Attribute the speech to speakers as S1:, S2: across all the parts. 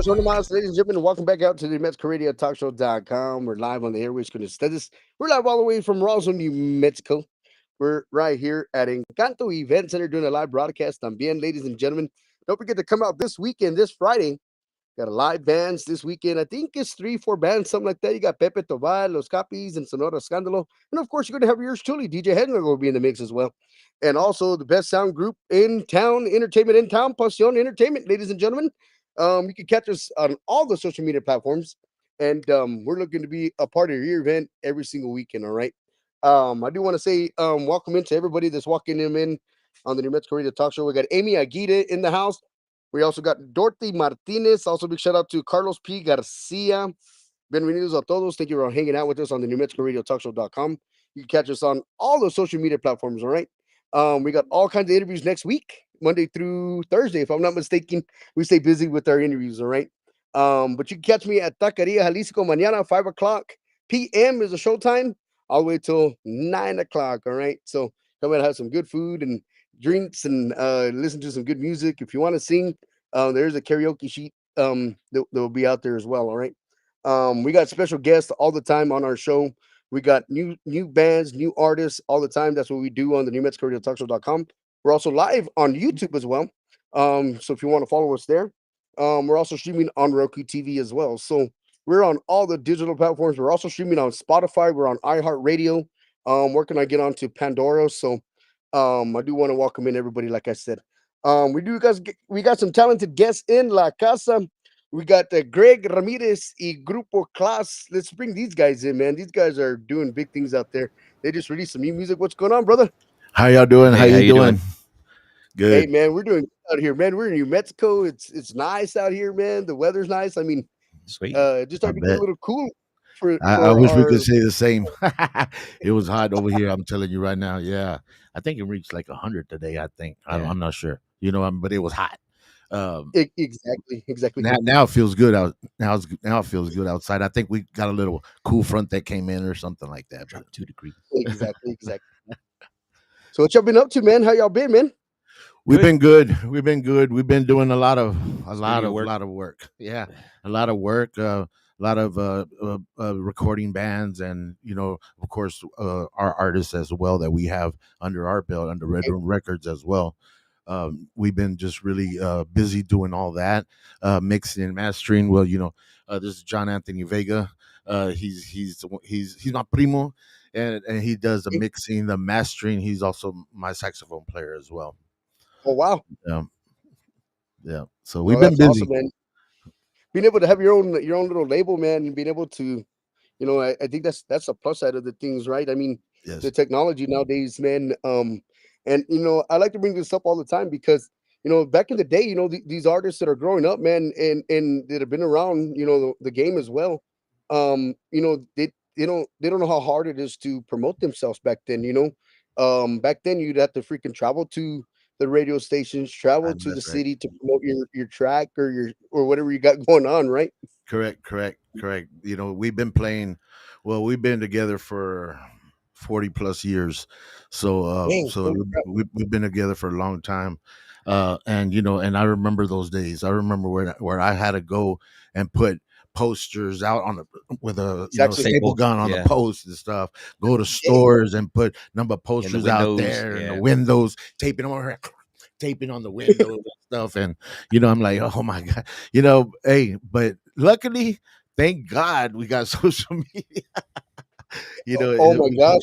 S1: Buenas noches, ladies and gentlemen. Welcome back out to the Mexico Radio Talk Show.com. We're live on the airways con ustedes. We're live all the way from Roswell, New Mexico. We're right here at Encanto Event Center doing a live broadcast. También, ladies and gentlemen. Don't forget to come out this weekend, this Friday. Got a live bands this weekend. I think it's 3, 4 bands, something like that. You got Pepe Tobar, Los Capis, and Sonora Scandalo. And of course, you're going to have yours truly. DJ Hedner will be in the mix as well. And also the best sound group in town, entertainment in town, Pasión Entertainment, ladies and gentlemen. You can catch us on all the social media platforms. And we're looking to be a part of your event every single weekend, all right? I do want to say welcome into everybody that's walking them in on the New Mexico Radio Talk Show. We got Amy Aguirre in the house. We also got Dorothy Martinez. Also, big shout out to Carlos P. Garcia. Bienvenidos a todos. Thank you for hanging out with us on the New Mexico Radio Talk Show.com. You can catch us on all the social media platforms, all right? We got all kinds of interviews next week, Monday through Thursday. If I'm not mistaken, we stay busy with our interviews, all right? But you can catch me at Taqueria Jalisco mañana, 5 o'clock p.m. is the showtime, all the way till 9 o'clock, all right? So come and have some good food and drinks and listen to some good music. If you want to sing, there's a karaoke sheet that will be out there as well, all right? We got special guests all the time on our show. We got new bands, new artists all the time. That's what we do on the New Mexico Radio Talk Show.com. We're also live on YouTube as well. So if you want to follow us there, we're also streaming on Roku TV as well. So we're on all the digital platforms. We're also streaming on Spotify. We're on iHeartRadio. Working on get onto Pandora. So I do want to welcome in everybody, like I said. We got some talented guests in La Casa. We got Greg Ramirez y Grupo Klazz. Let's bring these guys in, man. These guys are doing big things out there. They just released some new music. What's going on, brother?
S2: How y'all doing?
S3: Hey, how you doing?
S2: Good.
S1: Hey, man, we're doing good out here, man. We're in New Mexico. It's nice out here, man. The weather's nice. I mean,
S3: Sweet.
S1: it just
S2: I
S1: started to get a
S2: bet.
S1: little cool for
S2: I wish we
S1: our.
S2: could say the same. It was hot over here. I'm telling you right now. Yeah, I think it reached like 100 today. I think
S3: Yeah.
S2: I'm not sure. But it was hot.
S1: Exactly.
S2: Now it feels good out. Now it feels good outside. I think we got a little cool front that came in or something like that. But
S3: Drop 2 degrees.
S1: Exactly. So what y'all been up to, man? How y'all been, man?
S2: we've
S3: Good.
S2: been good. We've been good. We've been doing a lot of
S3: work.
S2: Yeah, a lot of work. A lot of recording bands, and of course, our artists as well that we have under our belt under Red Room Records as well. We've been just really busy doing all that, mixing and mastering. Well, this is John Anthony Vega. He's my primo, and he does the mixing, the mastering. He's also my saxophone player as well.
S1: Oh wow.
S2: Yeah. So we've
S1: Oh,
S2: been
S1: that's
S2: busy.
S1: awesome, man. Being able to have your own little label, man, and being able to, I think that's a plus side of the things, right? I mean,
S2: Yes.
S1: the technology nowadays, man. And I like to bring this up all the time because back in the day, these artists that are growing up, man, and that have been around, the game as well. They don't know how hard it is to promote themselves back then. Back then you'd have to freaking travel to the radio stations, travel to the
S2: That's right.
S1: city to promote your track or whatever you got going on, right?
S2: Correct. We've been playing. Well, we've been together for 40 plus years, so
S1: Dang, holy crap.
S2: we've been together for a long time. And I remember those days. I remember where I had to go and put posters out on the with a
S1: Exactly.
S2: staple gun on
S3: Yeah.
S2: the post and stuff. Go to stores and put number posters out
S3: windows,
S2: there in the
S3: yeah.
S2: windows, taping them over, taping on the windows and stuff. And I'm like, oh my god, hey, but luckily, thank God, we got social media.
S1: Oh my gosh.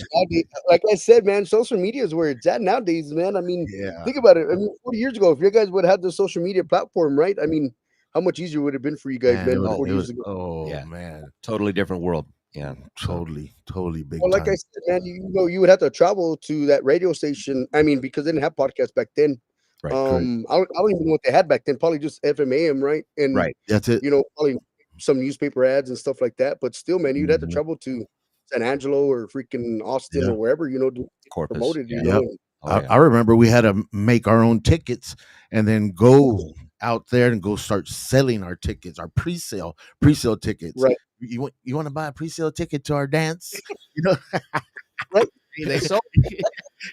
S1: Like I said, man, social media is where it's at nowadays, man. I mean,
S2: Yeah,
S1: think about it. I mean, 40 years ago, if you guys would have had the social media platform, right? I mean, how much easier would it have been for you guys,
S2: man, it
S1: man,
S2: was,
S1: 40
S2: it
S1: years
S2: was
S1: ago?
S2: oh
S3: Yeah.
S2: man,
S3: Totally different world. Yeah. So,
S2: totally big
S1: Well, like I
S2: time.
S1: said, man, you would have to travel to that radio station. I mean, because they didn't have podcasts back then.
S3: right.
S2: Correct.
S1: I don't even know what they had back then. Probably just FM AM, right? And
S3: Right.
S2: That's it.
S1: probably some newspaper ads and stuff like that. But still, man, you'd have to
S2: Mhm.
S1: travel to San Angelo or freaking Austin
S2: Yeah.
S1: or wherever, to
S3: Corpus.
S1: promote it,
S3: Yeah.
S2: Yep.
S1: and
S3: Oh,
S2: I
S3: yeah.
S2: remember we had to make our own tickets and then go out there and go start selling our tickets, our pre-sale tickets.
S1: right,
S2: You want to buy a pre-sale ticket to our dance? You know,
S1: right.
S3: They sold.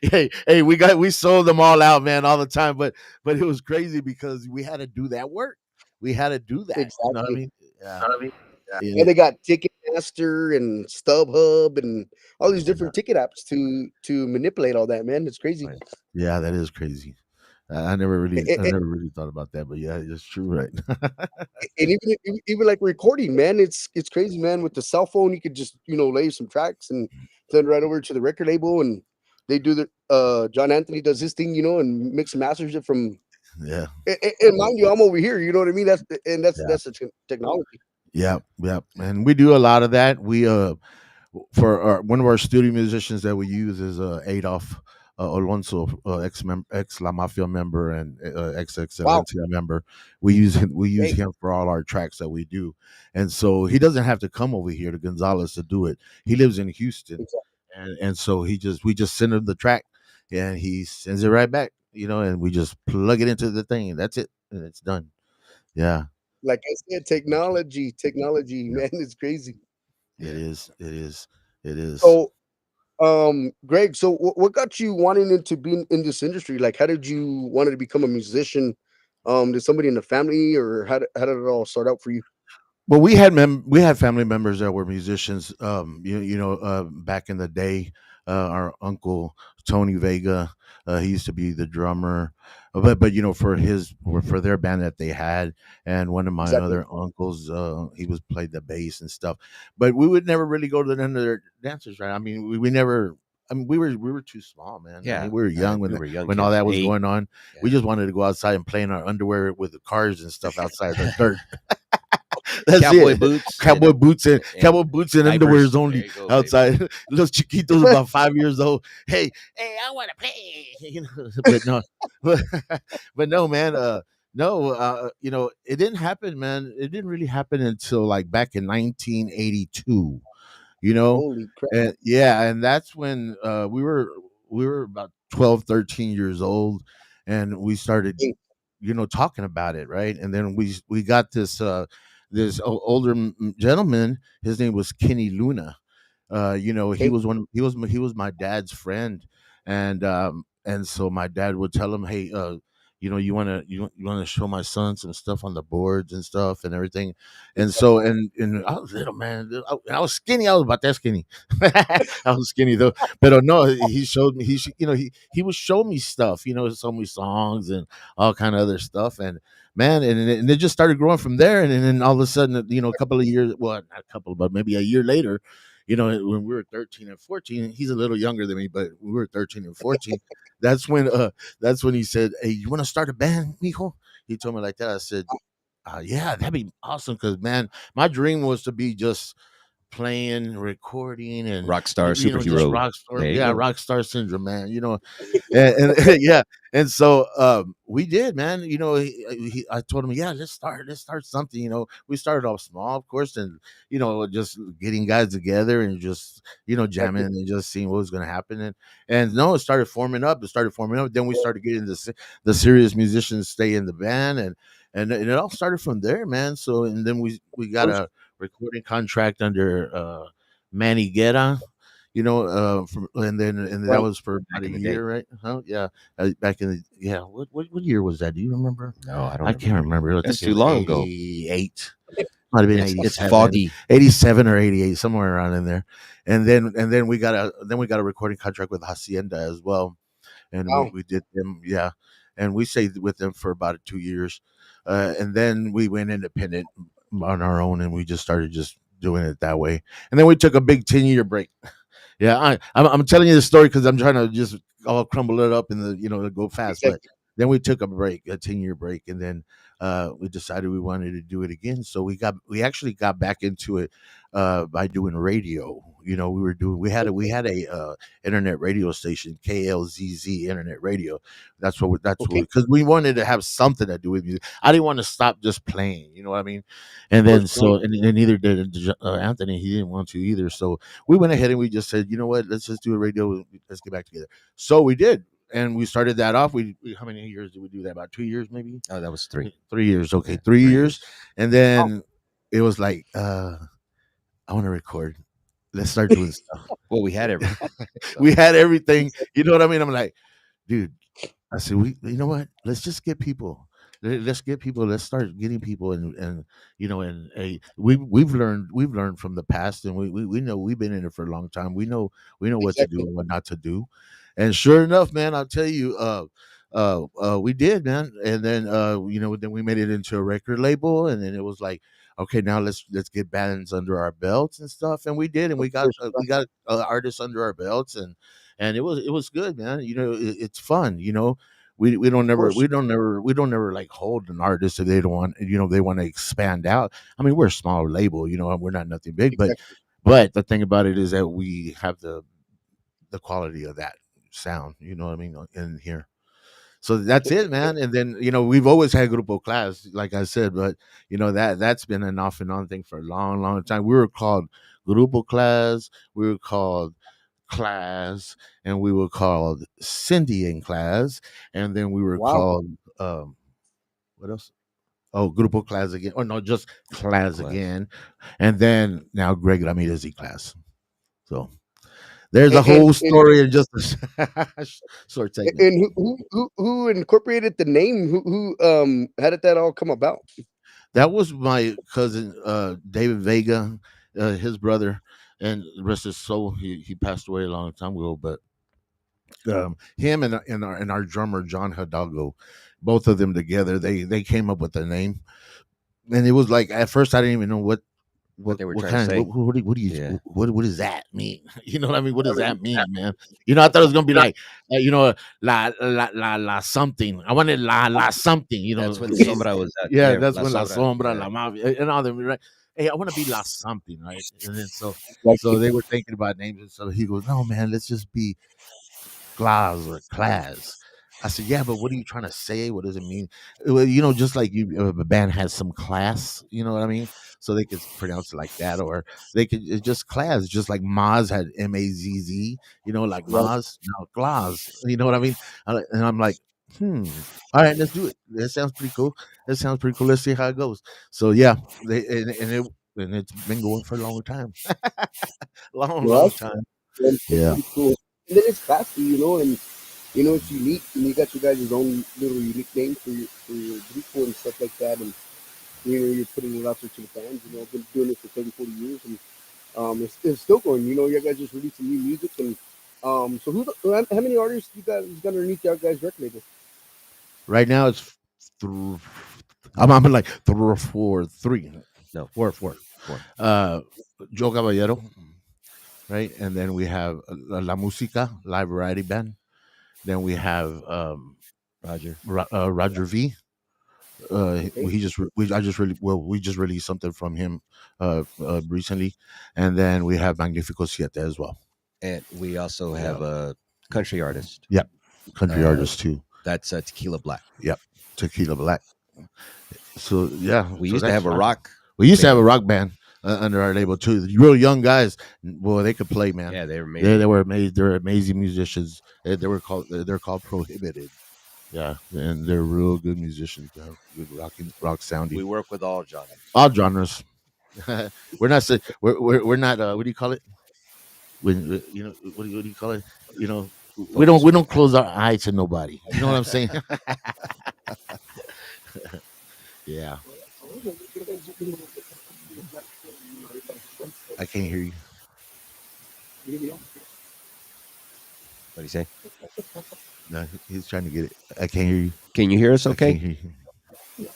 S2: hey, we sold them all out, man, all the time. But it was crazy because we had to do that work. we had to do that. You know what I
S1: exactly.
S2: mean? Yeah,
S1: And
S2: yeah,
S1: they got Ticketmaster and StubHub and all these
S2: yeah.
S1: different ticket apps to manipulate all that, man. It's crazy.
S3: Right.
S2: Yeah, that is crazy. I never really thought about that, but yeah, it's true, right?
S1: And even like recording, man, it's crazy, man. With the cell phone, you could just lay some tracks and send right over to the record label, and they do the John Anthony does his thing, and mix and masters it from.
S2: Yeah,
S1: And mind you, I'm over here. You know what I mean?
S2: yeah,
S1: That's the technology.
S2: yeah, yeah. And we do a lot of that. We for one of our studio musicians that we use is Adolf Alonso, ex La Mafia member and ex
S1: Wow.
S2: Excelencia member. We use him. We use
S1: Hey,
S2: him for all our tracks that we do, and so he doesn't have to come over here to Gonzales to do it. He lives in Houston, and so we just send him the track, and he sends it right back. And we just plug it into the thing, and that's it, and it's done. Yeah,
S1: like I said, technology,
S2: yeah.
S1: man, it's crazy.
S2: It is. It is. It is.
S1: So, Greg, so what got you wanting into being in this industry? Like, how did you wanted to become a musician? Did somebody in the family, or how did it all start out for you?
S2: Well, we had family members that were musicians. Back in the day, our uncle Tony Vega, he used to be the drummer, but for their band that they had, and one of my
S1: Exactly.
S2: other uncles, he was played the bass and stuff. But we would never really go to none of their dances, right? I mean, we never. I mean, we were too small, man. I mean,
S3: Yeah.
S2: we were young
S3: We were young
S2: when all
S3: kids.
S2: that was
S3: 8.
S2: going on. We
S3: Yeah.
S2: just wanted to go outside and play in our underwear with the cars and stuff outside the dirt. That's
S3: Cowboy
S2: it.
S3: boots and
S2: Cowboy boots and
S3: diapers.
S2: underwears
S3: There
S2: only
S3: you go, baby.
S2: outside. Los chiquitos about 5 years old. Hey, I want to play. But no, but no, man. No, it didn't happen, man. It didn't really happen until like back in 1982. You know,
S1: Holy crap!
S2: and yeah, and that's when we were about 12, 13 years old, and we started
S1: Hey,
S2: talking about it, right? And then we got this older gentleman. His name was Kenny Luna. He
S1: hey,
S2: was he was my dad's friend, and so my dad would tell him, hey, you want to show my son some stuff on the boards and stuff and everything. And so and I was little, man. I was skinny. I was about that skinny. I was skinny though, but no, he showed me. He would show me stuff. Show me songs and all kind of other stuff. And man, and it just started growing from there. And then all of a sudden, a couple of years, well, not a couple, but maybe a year later, when we were 13 and 14, he's a little younger than me, but we were 13 and 14. That's when he said, hey, you want to start a band, mijo? He told me like that. I said, yeah, that'd be awesome. Cause man, my dream was to be just playing, recording, and
S3: Rock star,
S2: just
S3: superhero.
S2: rock star,
S3: There you
S2: yeah,
S3: go.
S2: rock star syndrome, man. And yeah, and so we did, man. I told him, yeah, let's start something. We started off small, of course, and just getting guys together and just jamming
S1: exactly.
S2: and just seeing what was going to happen, and no, it started forming up. Then we started getting the serious musicians stay in the band, and it all started from there, man. So and then we got a recording contract under Manny Guerra, and that
S1: Right.
S2: was for
S3: Back
S2: about a
S3: in the day.
S2: year, right? Huh? Yeah, back in the yeah. What year was that? Do you remember?
S3: No, I don't
S2: I
S3: remember.
S2: can't remember. I
S3: That's
S2: think it
S3: too
S2: was
S3: long ago.
S2: 88. Might have been
S3: It's
S2: 87,
S3: foggy.
S2: 87 or 88, somewhere around in there. And then we got a recording contract with Hacienda as well, and we
S1: Wow.
S2: we did them, yeah, and we stayed with them for about 2 years, and then we went independent on our own, and we just started just doing it that way, and then we took a big 10-year break. Yeah, I'm telling you the story because I'm trying to just all crumble it up and to go fast. But
S1: Exactly.
S2: then we took a break, a 10-year break, and then we decided we wanted to do it again. So we actually got back into it by doing radio. We had a internet radio station, KLZZ Internet Radio.
S1: Okay.
S2: Because we wanted to have something to do with music. I didn't want to stop just playing. You know what I mean? And
S1: Of course.
S2: then
S1: Right.
S2: and neither did Anthony. He didn't want to either. So we went ahead and we just said, you know what, let's just do a radio. Let's get back together. So we did, and we started that off. How many years did we do that? About 2 years, maybe
S3: Oh, that was 3.
S2: 3 years. Okay,
S3: Yeah,
S2: 3 years,
S3: 3 years.
S2: and
S1: Wow.
S2: then it was like, I want to record. Let's start doing stuff.
S3: Well, we had everything.
S2: We
S3: So
S2: had everything. You know what I mean? I'm like, dude. I said, you know what? Let's just get people. let's get people. Let's start getting people, and and we've learned from the past, and we know we've been in it for a long time. We know what to do
S1: Exactly.
S2: and what not to do, and sure enough, man, I'll tell you, we did, man, and then then we made it into a record label, and then it was like, okay, now let's get bands under our belts and stuff, and we did, and
S1: Of
S2: we got
S1: course.
S2: artists under our belts, and it was good, man. It's fun. We don't
S1: Of
S2: never
S1: course.
S2: we don't never like hold an artist if they don't want they want to expand out. I mean, we're a small label, we're not nothing big, but
S1: Exactly.
S2: the thing about it is that we have the quality of that sound, you know what I mean, in here. So that's it, man. And then we've always had Grupo Class, like I said, but that's been an off and on thing for a long, long time. We were called Grupo Class, we were called Class, and we were called Cindy and Class, and then we were
S1: Wow.
S2: called what else? Oh, Grupo Class again, or no, just Class
S3: klazz.
S2: again, and then now Greg Ramirez y Class. So there's a
S1: And
S2: whole
S1: and
S2: story in just a short segment.
S1: and who incorporated the name? Who how did that all come about?
S2: That was my cousin, David Vega, his brother, and the rest of his soul. He passed away a long time ago, but him and our drummer John Hidalgo, both of them together, they came up with the name, and it was like at first I didn't even know what
S3: What
S2: what
S3: they were
S2: what
S3: trying to
S2: kind of
S3: say. Yeah.
S2: what does that mean? You know what I mean? What does that mean, man? I thought it was gonna be like la something. I wanted la something.
S3: That's when Sombra was at
S2: Yeah,
S3: there.
S2: that's
S3: La
S2: when La
S3: Sombra.
S2: Sombra,
S3: Yeah.
S2: La Mafia, and all them, right? Hey, I want to be La something, right? And then so
S1: Exactly.
S2: they were thinking about names, and so he goes, "No, man, let's just be Glaz or Klaz." I said, "Yeah, but what are you trying to say? What does it mean?" Well, just like a band has some class, you know what I mean? So they could pronounce it like that, or they could just Klaz, just like Maz had Mazz, like
S1: Right.
S2: Maz, no Glaz, you know what I mean? And I'm like, all right, let's do it. That sounds pretty cool. That sounds pretty cool. Let's see how it goes. So yeah, and it's been going for a long time, long,
S1: Well,
S2: long time.
S1: that's
S2: Yeah.
S1: pretty cool. And then it's classy, and it's unique, and you got you guys' own little unique name for your grupo and stuff like that, and you're putting it out there to the fans. Been doing it for 30, 40 years, and it's still going. You guys just released some new music, and so how many artists you guys got underneath your guys' record label?
S2: Right now it's th- I'm like three, four, three,
S3: No.
S2: four, four.
S3: Four.
S2: Uh, Joe Caballero, right, and then we have La Música live variety band. Then we have
S3: Roger.
S2: Roger V.
S1: Okay,
S2: We just released something from him recently, and then we have Magnifico Siete as well.
S3: And we also
S2: Yeah,
S3: have a country artist.
S2: yep, country
S3: Uh,
S2: artist too.
S3: that's Tequila Black.
S2: Yep, Tequila Black. So yeah,
S3: We
S2: so
S3: used to
S2: that's
S3: have a
S2: fun.
S3: rock
S2: We used to have a
S3: band.
S2: rock band under our label too. The real young guys, boy, they could play, man.
S3: Yeah, they were
S2: They
S3: amazing.
S2: were amazing. They're amazing musicians. They're called Prohibited. Yeah, and they're real good musicians. They have good rock
S3: We
S2: sounding.
S3: work with all genres.
S2: All genres. We're not. What do you call it? When what do you call it? You know, we don't
S3: Focus
S2: we
S3: group.
S2: don't close our eyes to nobody. You know what I'm saying? Yeah, I can't hear you.
S3: What do you say?
S2: No, he's trying to get it. I can't hear you.
S3: Can you hear us
S2: I can't
S3: okay?
S2: hear you.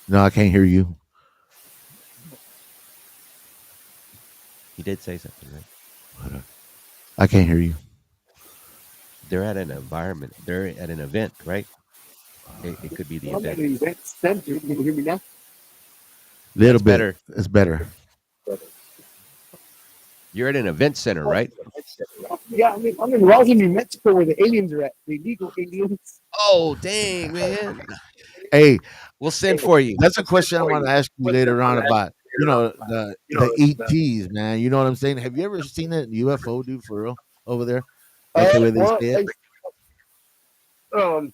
S2: No, I can't hear you.
S3: He did say something, right?
S2: Hold on. I can't hear you.
S3: They're at an environment. They're at an event, right? It could be the
S1: I'm at
S3: event.
S1: an event center. Can you hear me now?
S2: Little
S3: That's
S2: bit.
S3: better.
S2: It's better.
S3: You're at an event center, right?
S1: Yeah, I'm in Roswell, New Mexico, where the aliens are at. The illegal aliens.
S3: Oh, dang, man.
S2: Hey,
S3: We'll send for you.
S2: that's a question I want to ask you later on about the ETs, man. You know what I'm saying? Have you ever seen a UFO, dude, for real over there? Like the way they
S1: Well,
S2: say it?
S1: um,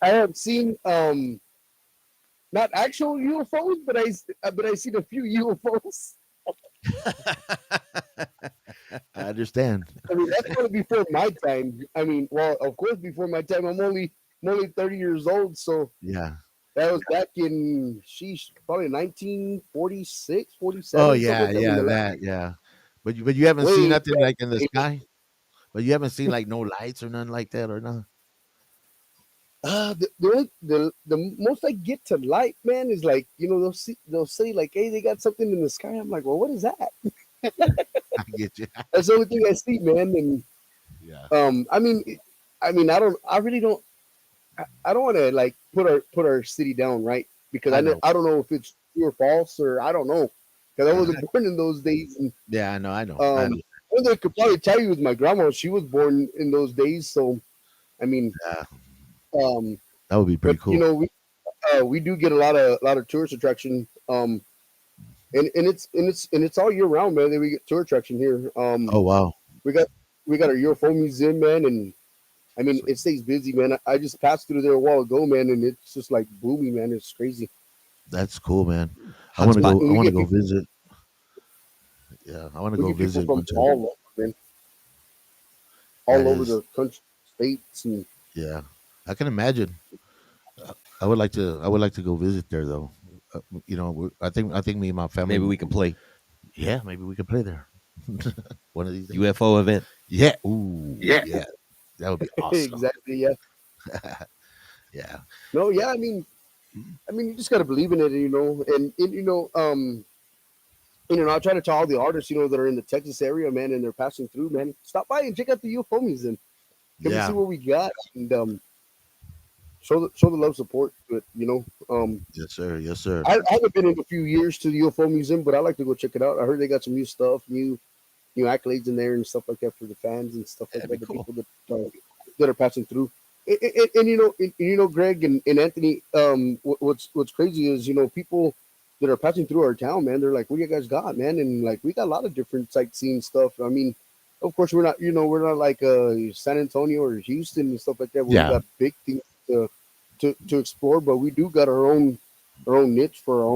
S1: I have seen not actual UFOs, but I seen a few UFOs.
S2: I understand.
S1: I mean, that's probably before my time. I mean, well, of course, before my time. I'm only I'm only 30 years old, so
S2: Yeah.
S1: that was back in sheesh, probably 1946,
S2: Oh
S1: 47, something
S2: yeah,
S1: like that. When
S2: yeah,
S1: the last
S2: that yeah. But you haven't seen
S1: way
S2: nothing
S1: back,
S2: like in the sky. But you haven't seen like no lights or nothing like that or nothing.
S1: the most I get to light, man, is like they'll say like, hey, they got something in the sky. I'm like, well, what is that?
S2: I get you.
S1: That's the only thing I see, man. And
S2: Yeah.
S1: I mean, I really don't, I don't want to like put our city down, right? Because
S2: I know.
S1: I don't know if it's true or false, or I don't know, because I wasn't born in those days. And
S2: Yeah, I know. I know. I
S1: um,
S2: know.
S1: one thing I could probably tell you is my grandma. She was born in those days, so I mean,
S2: Yeah,
S1: um,
S2: that would be
S1: but
S2: pretty cool.
S1: we do get a lot of tourist attraction. And it's all year round, man. That we get tour attraction here.
S2: Oh wow.
S1: We got we got our UFO museum, man, and I mean
S2: So
S1: it stays busy, man. I just passed through there a while ago, man, and it's just like booming, man. It's crazy.
S2: that's cool, man. I
S3: Hot
S2: want to
S3: spot.
S2: go.
S1: And
S2: I
S1: we
S2: want to
S1: get
S2: go
S1: people
S2: visit. Yeah, I want to
S1: we
S2: go
S1: get people
S2: visit
S1: from
S2: one time. That
S1: all over
S2: is.
S1: the country, states, and
S2: Yeah, I can imagine. I would like to. I would like to go visit there though. I think me and my family.
S3: Maybe we can play
S2: Yeah, maybe we could play there one of these days.
S3: UFO event.
S2: Yeah. Ooh. Yeah. That would be awesome.
S1: exactly, yeah.
S2: Yeah.
S1: No,
S2: But
S1: yeah. I mean, you just gotta believe in it, and I try to tell all the artists, that are in the Texas area, man, and they're passing through, man. Stop by and check out the UFO museum. Come and see
S2: yeah.
S1: what we got, and show the love support to it.
S2: Yes, sir. Yes, sir.
S1: I haven't been in a few years to the UFO museum, but I like to go check it out. I heard they got some new stuff, new accolades in there and stuff like that for the fans and stuff like
S3: That'd be
S1: that. The
S3: cool.
S1: people that are passing through. And Greg and Anthony. What's crazy is people that are passing through our town, man. They're like, "What do you guys got, man?" And like, we got a lot of different sightseeing stuff. I mean, of course, we're not like San Antonio or Houston and stuff like that, where we
S2: Yeah.
S1: got big things to explore. But we do got our own niche for our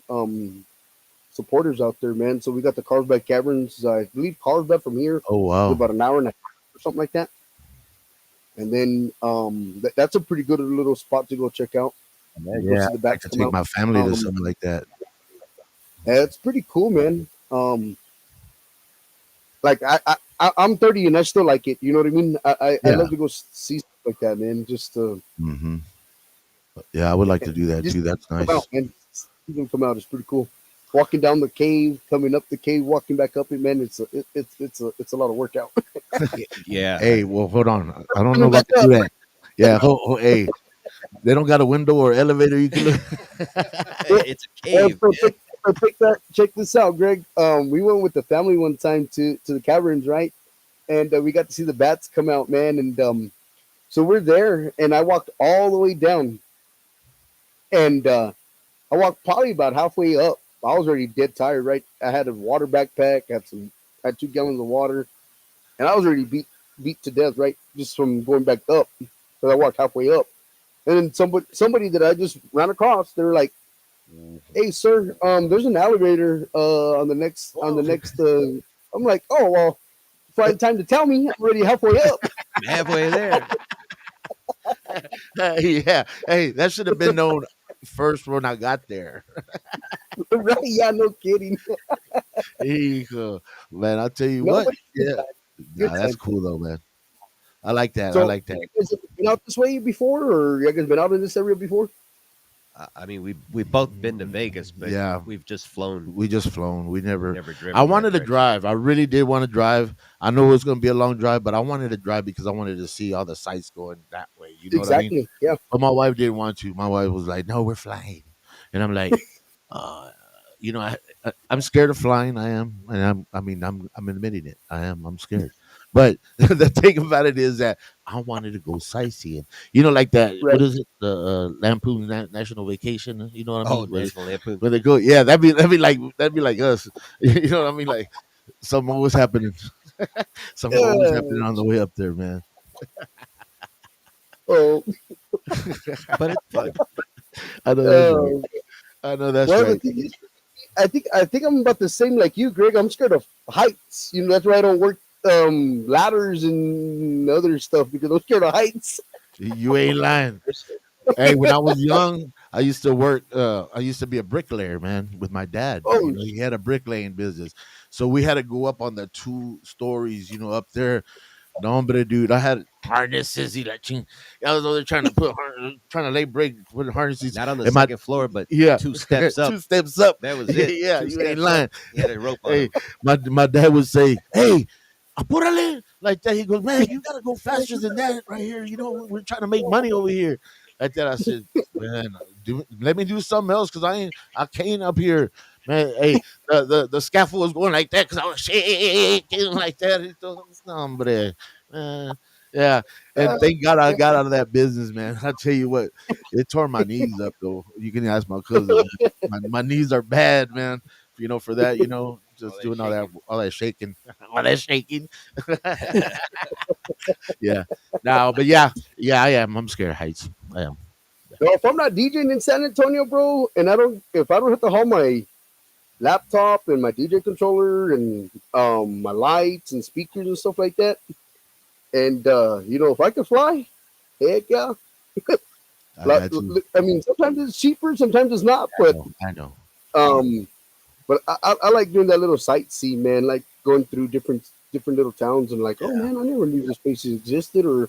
S1: own supporters out there, man. So we got the Carlsbad Caverns. I believe Carlsbad from here
S2: Oh
S1: is
S2: wow.
S1: about an hour and a half or something like that. And then that's a pretty good little spot to go check out. Go
S2: Yeah,
S1: see the
S2: I'd like
S1: bats
S2: to
S1: come
S2: take
S1: out.
S2: my family to
S1: Um,
S2: something like that.
S1: yeah, it's pretty cool, man. Like I'm 30 and I still like it. You know what I mean? I
S2: Yeah.
S1: love to go see stuff like that, man.
S2: Hmm. Yeah, I would like to do that
S1: Just
S2: too. That's
S1: come out,
S2: nice.
S1: man. See them come out. It's pretty cool. Walking down the cave, coming up the cave, walking back up it, man. It's a lot of workout.
S3: Yeah,
S2: Hey, well, hold on. I don't know
S1: Coming
S2: if I
S1: back
S2: can do
S1: up.
S2: that. Yeah. Hey, they don't got a window or elevator you can look.
S1: Well,
S3: it's a cave.
S1: check this out, Greg. We went with the family one time to the caverns, right? And we got to see the bats come out, man. And so we're there, and I walked all the way down, and I walked probably about halfway up. I was already dead tired, right? I had a water backpack, had 2 gallons of water, and I was already beat to death, right? Just from going back up. So I walked halfway up, and then somebody that I just ran across, they're like, "Hey, sir, there's an elevator on the
S2: Oh.
S1: next." I'm like, "Oh well, find time to tell me. I'm already halfway up."
S3: I'm halfway there.
S2: Yeah. Hey, that should have been known first when I got there.
S1: Right? Yeah, no kidding.
S2: Man, I'll tell you
S1: No,
S2: what.
S1: but good
S2: Yeah.
S1: time. Good
S2: Nah, that's
S1: time.
S2: cool though, man. I like that. I
S1: So,
S2: like that.
S1: you guys have been out this way before, or you guys been out in this area before?
S3: I mean, we've both been to Vegas, but
S2: Yeah.
S3: we've just flown,
S2: We just flown. We never.
S3: never
S2: I
S3: driven that
S2: wanted to
S3: direction.
S2: drive. I really did want to drive. I know it was going to be a long drive, but I wanted to drive because I wanted to see all the sights going that way. You know what I mean?
S1: Exactly. Yeah.
S2: But my wife didn't want to. My wife was like, "No, we're flying," and I'm like, uh, I'm scared of flying. I am, and I'm admitting it. I am. I'm scared. But the thing about it is that I wanted to go sightseeing. Like that. What
S1: Right.
S2: is it? The Lampoon National Vacation. You know what I
S3: Oh,
S2: mean?
S3: National Lampoon.
S2: Where they go? Yeah, that'd be like us. You know what I mean? Like something always happening. Something always happening
S1: Uh,
S2: on the way up there, man.
S1: oh,
S3: But it's fun.
S2: I know that's right.
S1: uh,
S2: I know that's
S1: well, the
S2: right.
S1: thing is, I think I'm about the same like you, Greg. I'm scared of heights. That's why I don't work ladders and other stuff because I'm scared of heights.
S2: You ain't lying. Hey, when I was young, I used to work. I used to be a bricklayer, man, with my dad.
S1: Oh,
S2: He had a bricklaying business, so we had to go up on the 2 stories. Up there. No, hombre, dude, I had harnesses. I was over there trying to lay brick, put harnesses.
S3: Not on the
S2: And my
S3: second floor, but
S2: yeah,
S3: two steps up.
S2: 2 steps up.
S3: That was it.
S2: Yeah,
S3: Two
S2: you ain't
S3: steps up.
S2: lying.
S3: He had a rope on
S2: Hey,
S3: him.
S2: my dad would say, "Hey, apúrale," like that. He goes, "Man, you gotta go faster than that, right here. We're trying to make money over here." Like that, I said, "Man, let me do something else because I can't up here, man." Hey, the scaffold was going like that because I was shaking like that. Hombre, man. Yeah, and thank God I got out of that business, man. I tell you what, it tore my knees up though. You can ask my cousin. My knees are bad, man. For that,
S3: All
S2: just
S3: that
S2: doing
S3: shaking.
S2: all that shaking, all that shaking. Yeah. No, but yeah, I am. I'm scared of heights. I am.
S1: no, if I'm not DJing in San Antonio, bro, and if I don't have to haul my laptop and my DJ controller and my lights and speakers and stuff like that, and if I could fly, heck yeah.
S2: I got you.
S1: I mean, sometimes it's cheaper, sometimes it's not,
S2: I
S1: but
S2: know. I know.
S1: um, I like doing that little sightseeing, man. Like going through different little towns and like, oh
S2: Yeah.
S1: man, I never knew this place existed. Or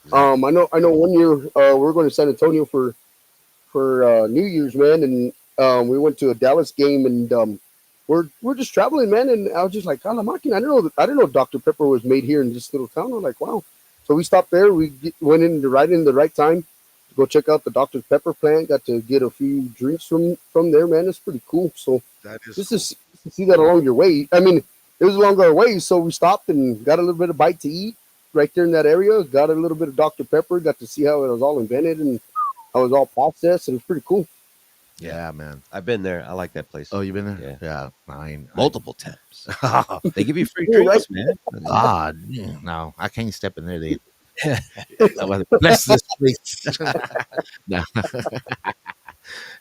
S3: Right.
S1: I know one year we are going to San Antonio for New Year's, man, and we went to a Dallas game, and we're just traveling, man, and I was just like, Kalamaki, I didn't know Dr Pepper was made here in this little town. I was like, wow. So we stopped there. Went in the right time to go check out the Dr Pepper plant. Got to get a few drinks from there, man. It's pretty cool. So
S2: That is
S1: just
S2: cool.
S1: to see that along your way. I mean, it was along our way, so we stopped and got a little bit of bite to eat right there in that area. Got a little bit of Dr Pepper. Got to see how it was all invented and how it was all processed. And it was pretty cool.
S3: Yeah.
S2: Yeah, man.
S3: I've been there. I like that place.
S2: Oh, you been there?
S3: Yeah.
S2: Yeah. Mine.
S3: Multiple times. They give you free
S1: Cool, right?
S3: drinks, man.
S2: No, I can't step in there. Bless this place. No.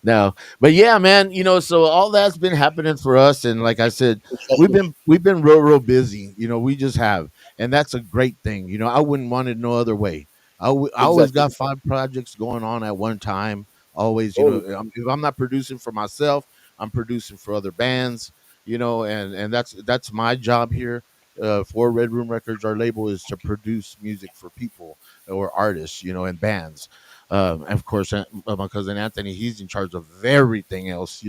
S2: No, but yeah, man, so all that's been happening for us, and like I said, we've
S1: Exactly.
S2: been real busy. We just have, and that's a great thing. I wouldn't want it no other way. I always
S1: Exactly.
S2: got 5 projects going on at one time. Always,
S1: Oh,
S2: if I'm not producing for myself, I'm producing for other bands. And that's my job here. For Red Room Records, our label is to produce music for people or artists, and bands. And of course, my cousin Anthony, he's in charge of everything else.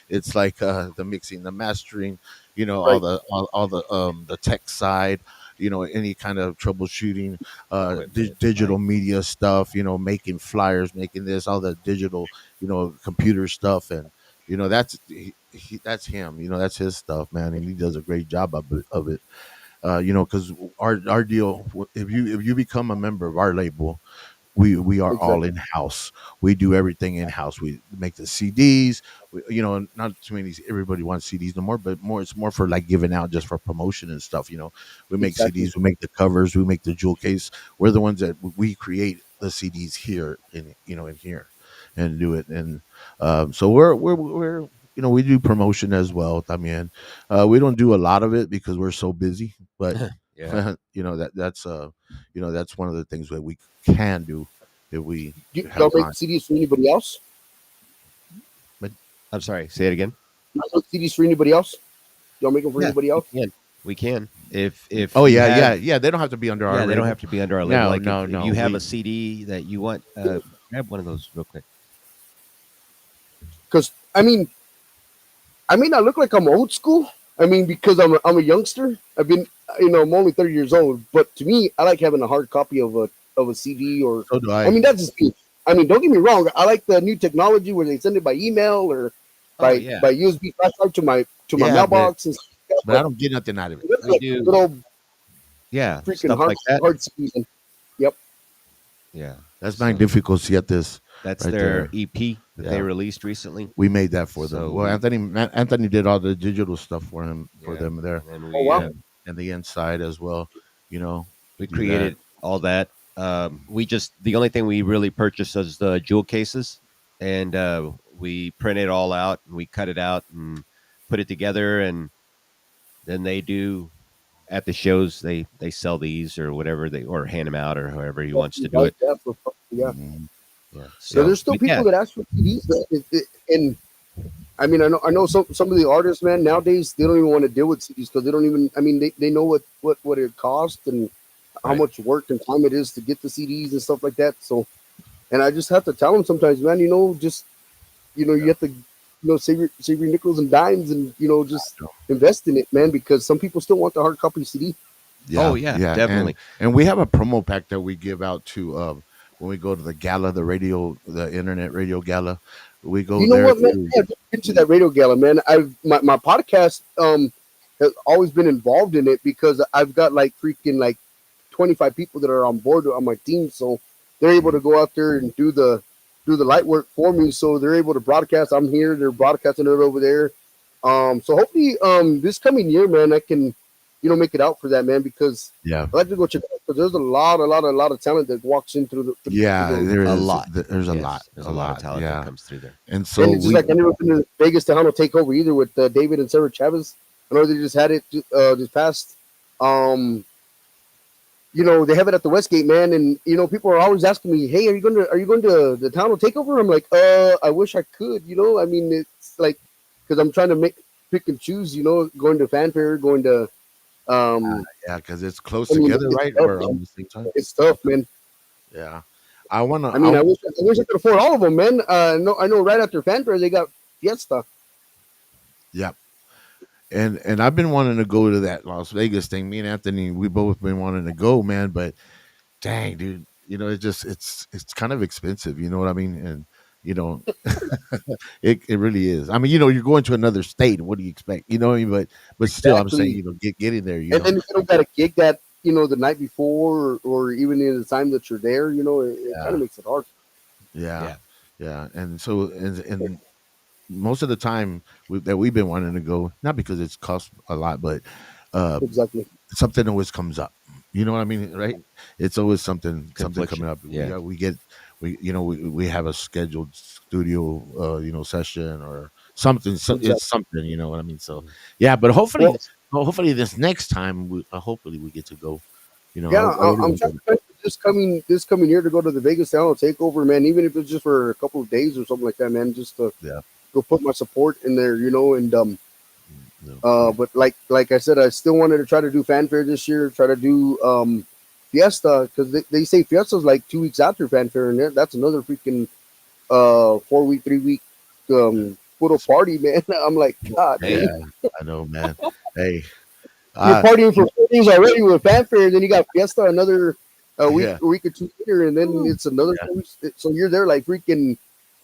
S2: It's like the mixing, the mastering,
S1: right.
S2: all the tech side, any kind of troubleshooting,
S3: Equipment,
S2: digital
S3: like
S2: media stuff, making flyers, making this, all the digital, computer stuff, and that's him. That's his stuff, man, and he does a great job of it. Because our deal, if you become a member of our label, we are all
S1: Exactly.
S2: in house. We do everything in house. We make the CDs. Not too many. Everybody wants CDs no more, but more. It's more for like giving out, just for promotion and stuff. We make
S1: Exactly.
S2: CDs. We make the covers. We make the jewel case. We're the ones that we create the CDs here in here, and do it. And so we're we do promotion as well. I mean, we don't do a lot of it because we're so busy, but
S3: yeah.
S2: that's one of the things that we can do if we have
S1: Y'all make
S2: time.
S1: CDs for anybody else?
S2: But
S3: I'm sorry. Say it again.
S1: Y'all make CDs for anybody else? Y'all make them for
S3: Yeah,
S1: anybody
S3: we
S1: else?
S3: can. We can. If
S2: oh
S3: you
S2: yeah,
S3: have,
S2: yeah, yeah. They don't have to be under our
S3: yeah, they don't
S2: label.
S3: have to be under our label.
S2: No,
S3: Like
S2: no,
S3: if
S2: no.
S3: you have a
S2: We
S3: CD that you want, grab one of those real quick.
S1: Because I may not look like I'm old school. I mean, because I'm a youngster. I'm only 30 years old, but to me, I like having a hard copy of a CD. Or
S2: so do
S1: I
S2: I.
S1: mean, that's just me. I mean, don't get me wrong. I like the new technology where they send it by email or
S3: Oh
S1: by
S3: yeah,
S1: USB flash drive to my
S2: Yeah, but
S1: mailbox and stuff like that.
S2: but I don't get nothing out of it.
S1: But that's
S3: we
S1: like good
S3: do.
S1: old
S3: Yeah,
S1: freaking
S3: stuff
S1: hard
S3: like that.
S1: hard CDs. And, yep,
S3: Yeah.
S2: That's
S3: So
S2: Magnifico Siete
S3: that's
S2: right
S3: their
S2: there.
S3: EP that they
S2: Yeah,
S3: released recently.
S2: we made that for them.
S3: So
S2: Well, Anthony did all the digital stuff for
S3: yeah,
S2: them there,
S3: and then
S1: oh wow,
S2: and the inside as well.
S3: we
S2: Do that.
S3: created all that. We just the only thing we really purchased was the jewel cases, and we print it all out and we cut it out and put it together, and then they do at the shows they sell these or whatever they or hand them out or however he
S1: Yeah,
S3: wants to do it.
S1: yeah.
S2: Mhm.
S3: Yeah.
S1: So
S3: So,
S1: there's still
S3: but yeah,
S1: people that ask for CDs, man. And I mean, I know some of the artists, man. Nowadays, they don't even want to deal with CDs because they don't even. I mean, they know what it costs and how
S3: right.
S1: much work and time it is to get the CDs and stuff like that. So, and I just have to tell them sometimes, man. Just you
S2: Yeah.
S1: have to save your nickels and dimes and just
S2: No.
S1: invest in it, man. Because some people still want the hard copy CD.
S3: Oh
S2: Yeah,
S3: yeah,
S2: yeah,
S3: definitely.
S2: and we have a promo pack that we give out to when we go to the gala, the internet radio gala. We go
S1: You know
S2: there
S1: what, man?
S2: to
S1: Yeah, I've been to that radio gala, man. My podcast has always been involved in it because I've got like freaking like 25 people that are on board on my team, so they're able to
S2: Mhm.
S1: go out there and do the light work for me. So they're able to broadcast. I'm here. They're broadcasting it over there. So hopefully, this coming year, man, I can, make it out for that, man, because
S2: Yeah,
S1: I like to go check it out because there's a lot of talent that walks in through
S2: yeah,
S1: those.
S2: there
S3: A
S2: is.
S3: lot.
S2: There's
S3: Yes, there's
S2: a
S3: a lot of
S2: lot.
S3: talent that
S2: Yeah,
S3: comes through there.
S2: and
S1: And
S2: so
S1: it's just like I never been to Vegas Tejano takeover either with David and Sarah Chavez. I know they just had it this past. Um, they have it at the Westgate, man, and people are always asking me, "Hey, are you going to the Tejano takeover?" I'm like, I wish I could. I mean, it's like because I'm trying to pick and choose. Going to fanfare, going to. Um,
S2: yeah, because it's close
S1: I mean,
S2: together,
S1: it's
S2: right?
S1: tough,
S2: Or
S1: man.
S2: on the same time.
S1: It's tough, man.
S2: Yeah, I wanna.
S1: I mean, I wish I could afford all of them, man. No, I know right after fanfare they got Fiesta.
S2: Yeah, and I've been wanting to go to that Las Vegas thing. Me and Anthony, we both been wanting to go, man. But dang, dude, it's kind of expensive. You know what I mean? And you know, it really is. I mean, you're going to another state. What do you expect? You know what I mean? But still, I'm saying,
S1: Exactly.
S2: getting there.
S1: And then if you don't got a gig that the night before or even in the time that you're there, it kind
S2: Yeah,
S1: of makes it hard.
S2: yeah,
S3: Yeah.
S2: yeah. And so and most of the time that we've been wanting to go, not because it's cost a lot, but uh,
S1: Exactly.
S2: something always comes up. You know what I mean, right? It's always something coming
S3: Confliction.
S2: up.
S3: Yeah.
S2: We get we have a scheduled studio session or something. So it's
S1: Exactly.
S2: something. You know what I mean? So
S3: Mhm.
S2: yeah, but
S1: Well,
S2: hopefully this next time hopefully we get to go.
S1: yeah,
S2: I really
S1: I'm
S2: want to
S1: trying
S2: go.
S1: to plan for this coming year to go to the Vegas Town Takeover, man. Even if it's just for a couple of days or something like that, man. Just to
S2: Yeah.
S1: go put my support in there, and
S2: No.
S1: but like I said, I still wanted to try to do fanfare this year. Try to do Fiesta because they say Fiesta's like 2 weeks after fanfare, and that's another freaking 4 week, 3 week photo party, man. I'm like, God,
S3: Man,
S2: Yeah,
S1: man,
S2: I know, man. Hey,
S1: you're
S2: uh,
S1: partying for 4 days already with fanfare, and then you got Fiesta another
S2: yeah,
S1: a week or two later, and then it's another
S2: yeah,
S1: 4 weeks. So you're there like freaking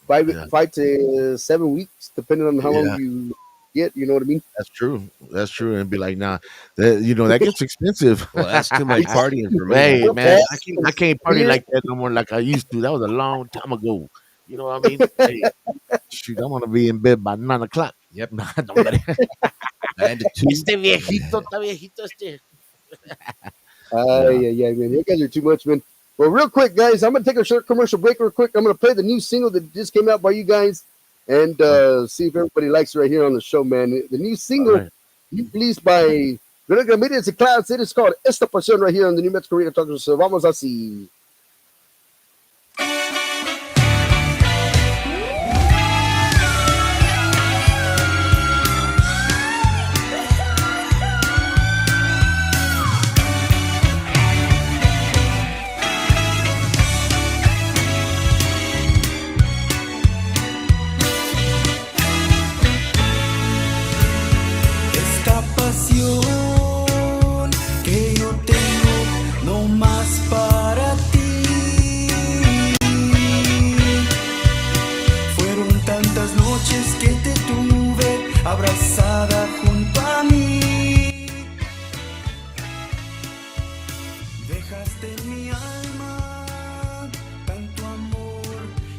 S1: five
S2: yeah,
S1: 5 to 7 weeks, depending on how long
S2: yeah.
S1: you get. You know what I mean?
S2: That's true. That's true. And be like, nah, that gets expensive.
S3: well, that's too much
S1: It's
S3: partying for me.
S2: Hey,
S1: more
S2: man,
S1: gas
S2: I
S1: and
S2: can't party
S1: beer.
S2: like that no more like I used to. That was a long time ago. You know what I mean? Hey, shoot, I want to be in bed by 9 o'clock.
S3: Yep.
S2: Nah, don't let it.
S3: And two.
S2: Este viejito, está viejito este. Yeah.
S1: Yeah, man. You guys are too much, man. Well, real quick, guys, I'm gonna take a short commercial break real quick. I'm gonna play the new single that just came out by you guys and see if everybody likes it right here on the show, man. The new
S2: All
S1: single
S2: right.
S1: released by Ramirez and Klazz. It is called Esta Pasión right here on the New Mexico Radio Talk Show. So vamos así.
S4: Esta pasión que yo tengo no más para ti. Fueron tantas noches que te tuve abrazada junto a mí. Dejaste en mi alma tanto amor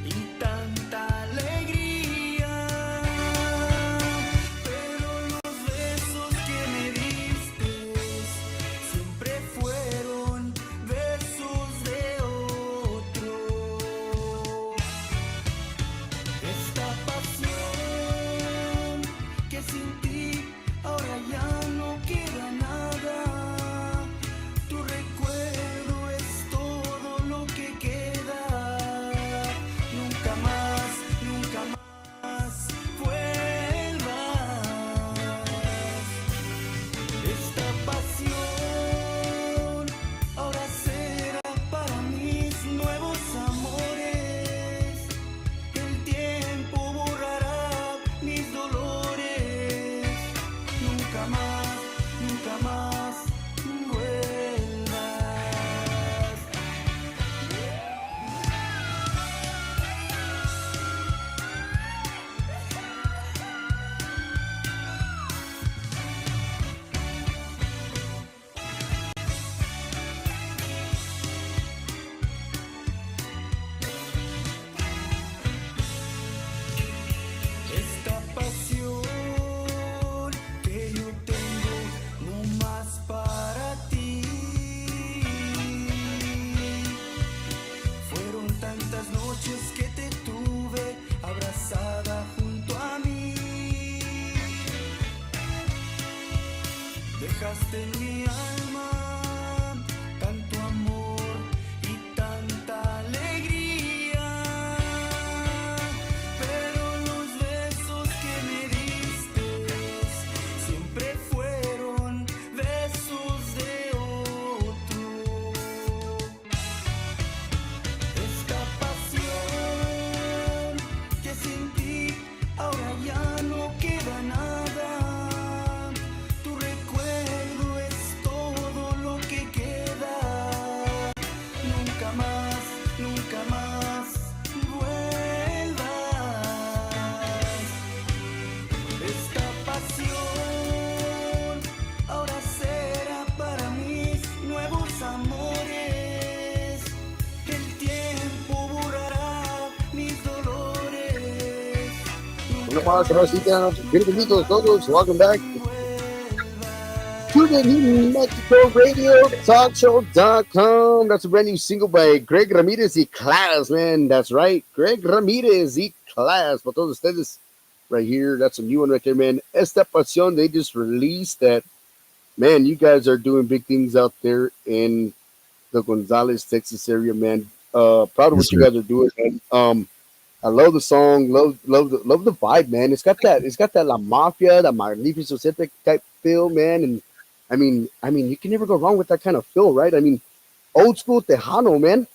S4: y tanta alegría. Pero los besos que me diste siempre fueron besos de otro. Esta pasión que sin ti ahora ya no queda nada. dejaste en mi alma tanto amor y tanta alegría. Pero los besos que me diste siempre fueron besos de otro. Esta pasión que sin ti ahora ya no queda nada. Tu recuerdo es todo lo que queda. Nunca más vuelvas. Esta pasión ahora será para mis nuevos amores. El tiempo borrará mis dolores.
S1: Bueno,
S4: Nunca
S1: más, ahora sí,
S4: más,
S1: bienvenidos
S4: nunca
S1: todos.
S4: más
S1: Welcome back to the
S4: vuelvas.
S1: New Mexico Radio Talk Show.com. That's a brand new single by Greg Ramirez y Klazz, man. That's right. Greg Ramirez y Klazz. For todos ustedes right here, that's a new one right there, man. Esta Pasión, they just released that. Man, you guys are doing big things out there in the Gonzales, Texas area, man. Proud of
S2: Yes,
S1: what you
S2: sir.
S1: guys are doing, man. I love the song, love the vibe, man. It's got that La Mafia, that Magnificent Pacific type feel, man. And I mean, you can never go wrong with that kind of feel, right? I mean, old school Tejano, man.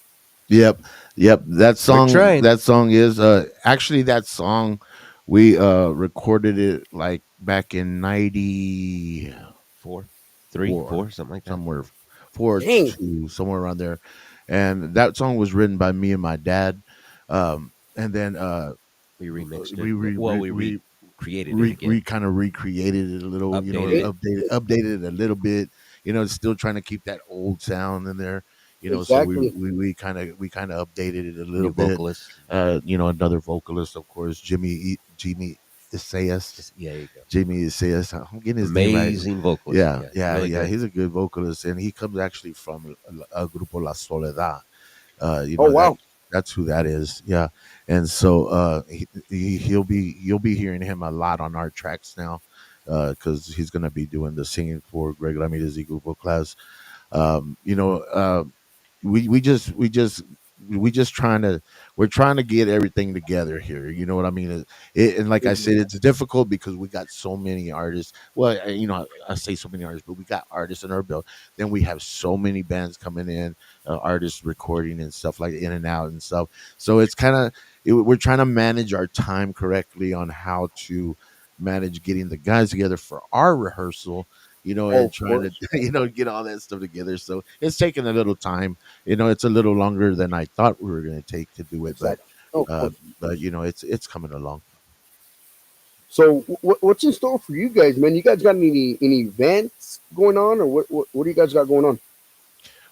S2: Yep, yep.
S3: We're trying.
S2: That song is actually that song we recorded it like back in 94,
S3: 4, 3, 4, something like that.
S2: somewhere 4
S1: Dang,
S2: 2, somewhere around there. And that song was written by me and my dad. And then
S3: We remixed it.
S2: we
S3: Well, we recreated it again.
S2: kind of recreated it a little,
S3: Updated it.
S2: updated it a little bit, still trying to keep that old sound in there, so
S1: exactly,
S2: we kind of updated it a little
S3: New
S2: bit.
S3: vocalist.
S2: Another vocalist, of course, Jimmy Isaias.
S3: Yeah, there you go.
S2: Jimmy Isaias. I'm getting his name right.
S3: Amazing vocalist.
S2: Yeah,
S3: really
S2: yeah.
S3: good.
S2: He's a good vocalist, and he comes actually from a grupo La Soledad.
S1: oh wow,
S2: That's who that is. Yeah, and so you'll be hearing him a lot on our tracks now, because he's gonna be doing the singing for Greg Ramirez y Grupo Class. Um, you know, uh, we just trying to we're trying to get everything together here. You know what I mean? And like I said, it's difficult because we got so many artists. Well, I say so many artists, but we got artists in our belt. Then we have so many bands coming in, artists recording and stuff like in and out and stuff. So it's kind of we're trying to manage our time correctly on how to manage getting the guys together for our rehearsal,
S1: oh
S2: and
S1: of
S2: trying to
S1: course,
S2: get all that stuff together. So it's taking a little time. It's a little longer than I thought we were going to take to do it,
S1: exactly, oh, of
S2: uh,
S1: course.
S2: but it's coming along.
S1: So what's in store for you guys, man? You guys got any events going on, or what do you guys got going on?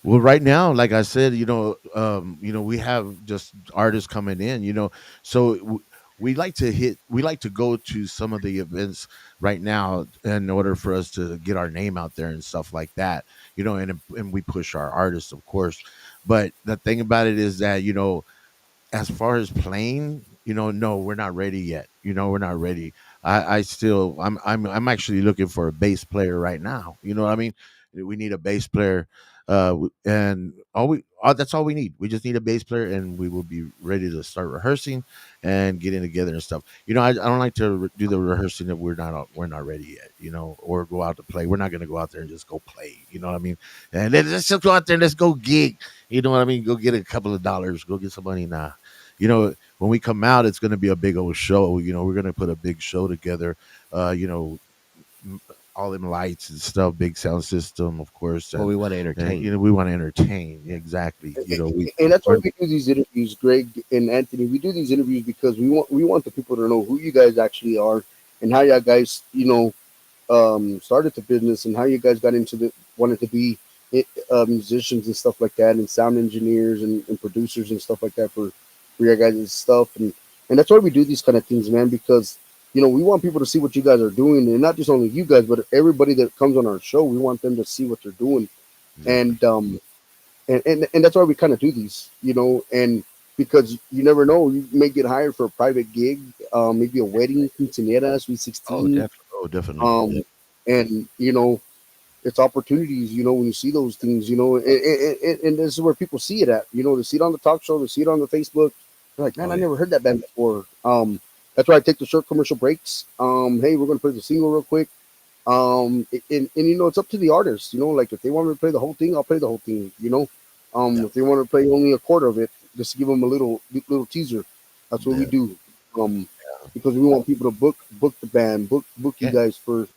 S2: Well, right now, like I said, we have just artists coming in, so we like to go to some of the events right now in order for us to get our name out there and stuff like that, and we push our artists, of course. But the thing about it is that, as far as playing, no, we're not ready yet. We're not ready. I still, I'm actually looking for a bass player right now. You know what I mean? We need a bass player, and that's all we need. We just need a bass player, and we will be ready to start rehearsing and getting together and stuff. I don't like to do the rehearsing if we're not ready yet. Or go out to play. We're not going to go out there and just go play. You know what I mean? And let's just go out there and let's go gig. You know what I mean? Go get a couple of dollars. Go get some money. Nah. When we come out, it's going to be a big old show. We're going to put a big show together. Uh, you know, all them lights and stuff, big sound system, of course.
S3: Well, we want to
S2: And
S3: entertain.
S2: we want to entertain. Exactly.
S1: And that's why
S2: We're,
S1: we do these interviews, Greg and Anthony. We do these interviews because we want the people to know who you guys actually are and how you guys started the business and how you guys got into the wanted to be musicians and stuff like that and sound engineers and producers and stuff like that for your guys' stuff and that's why we do these kind of things, man. Because we want people to see what you guys are doing, and not just only you guys, but everybody that comes on our show. We want them to see what they're doing,
S2: exactly.
S1: and and that's why we kind of do these, and because you never know, you may get hired for a private gig, maybe a wedding, quinceañera, sweet
S3: Oh,
S1: 16,
S3: definitely.
S2: Oh, definitely.
S1: um, and it's opportunities. When you see those things, and this is where people see it at. They see it on the talk show, they see it on the Facebook. They're like, man,
S3: Oh
S1: I
S3: yeah,
S1: never heard that band before. That's why I take the short commercial breaks. Hey, we're gonna play the single real quick. And it's up to the artist. Like if they want me to play the whole thing, I'll play the whole thing.
S3: yeah,
S1: If they want to play only a quarter of it, just to give them a little teaser. That's what we
S2: Yeah.
S1: do. Because we want people to book the band, book you
S3: yeah.
S1: guys for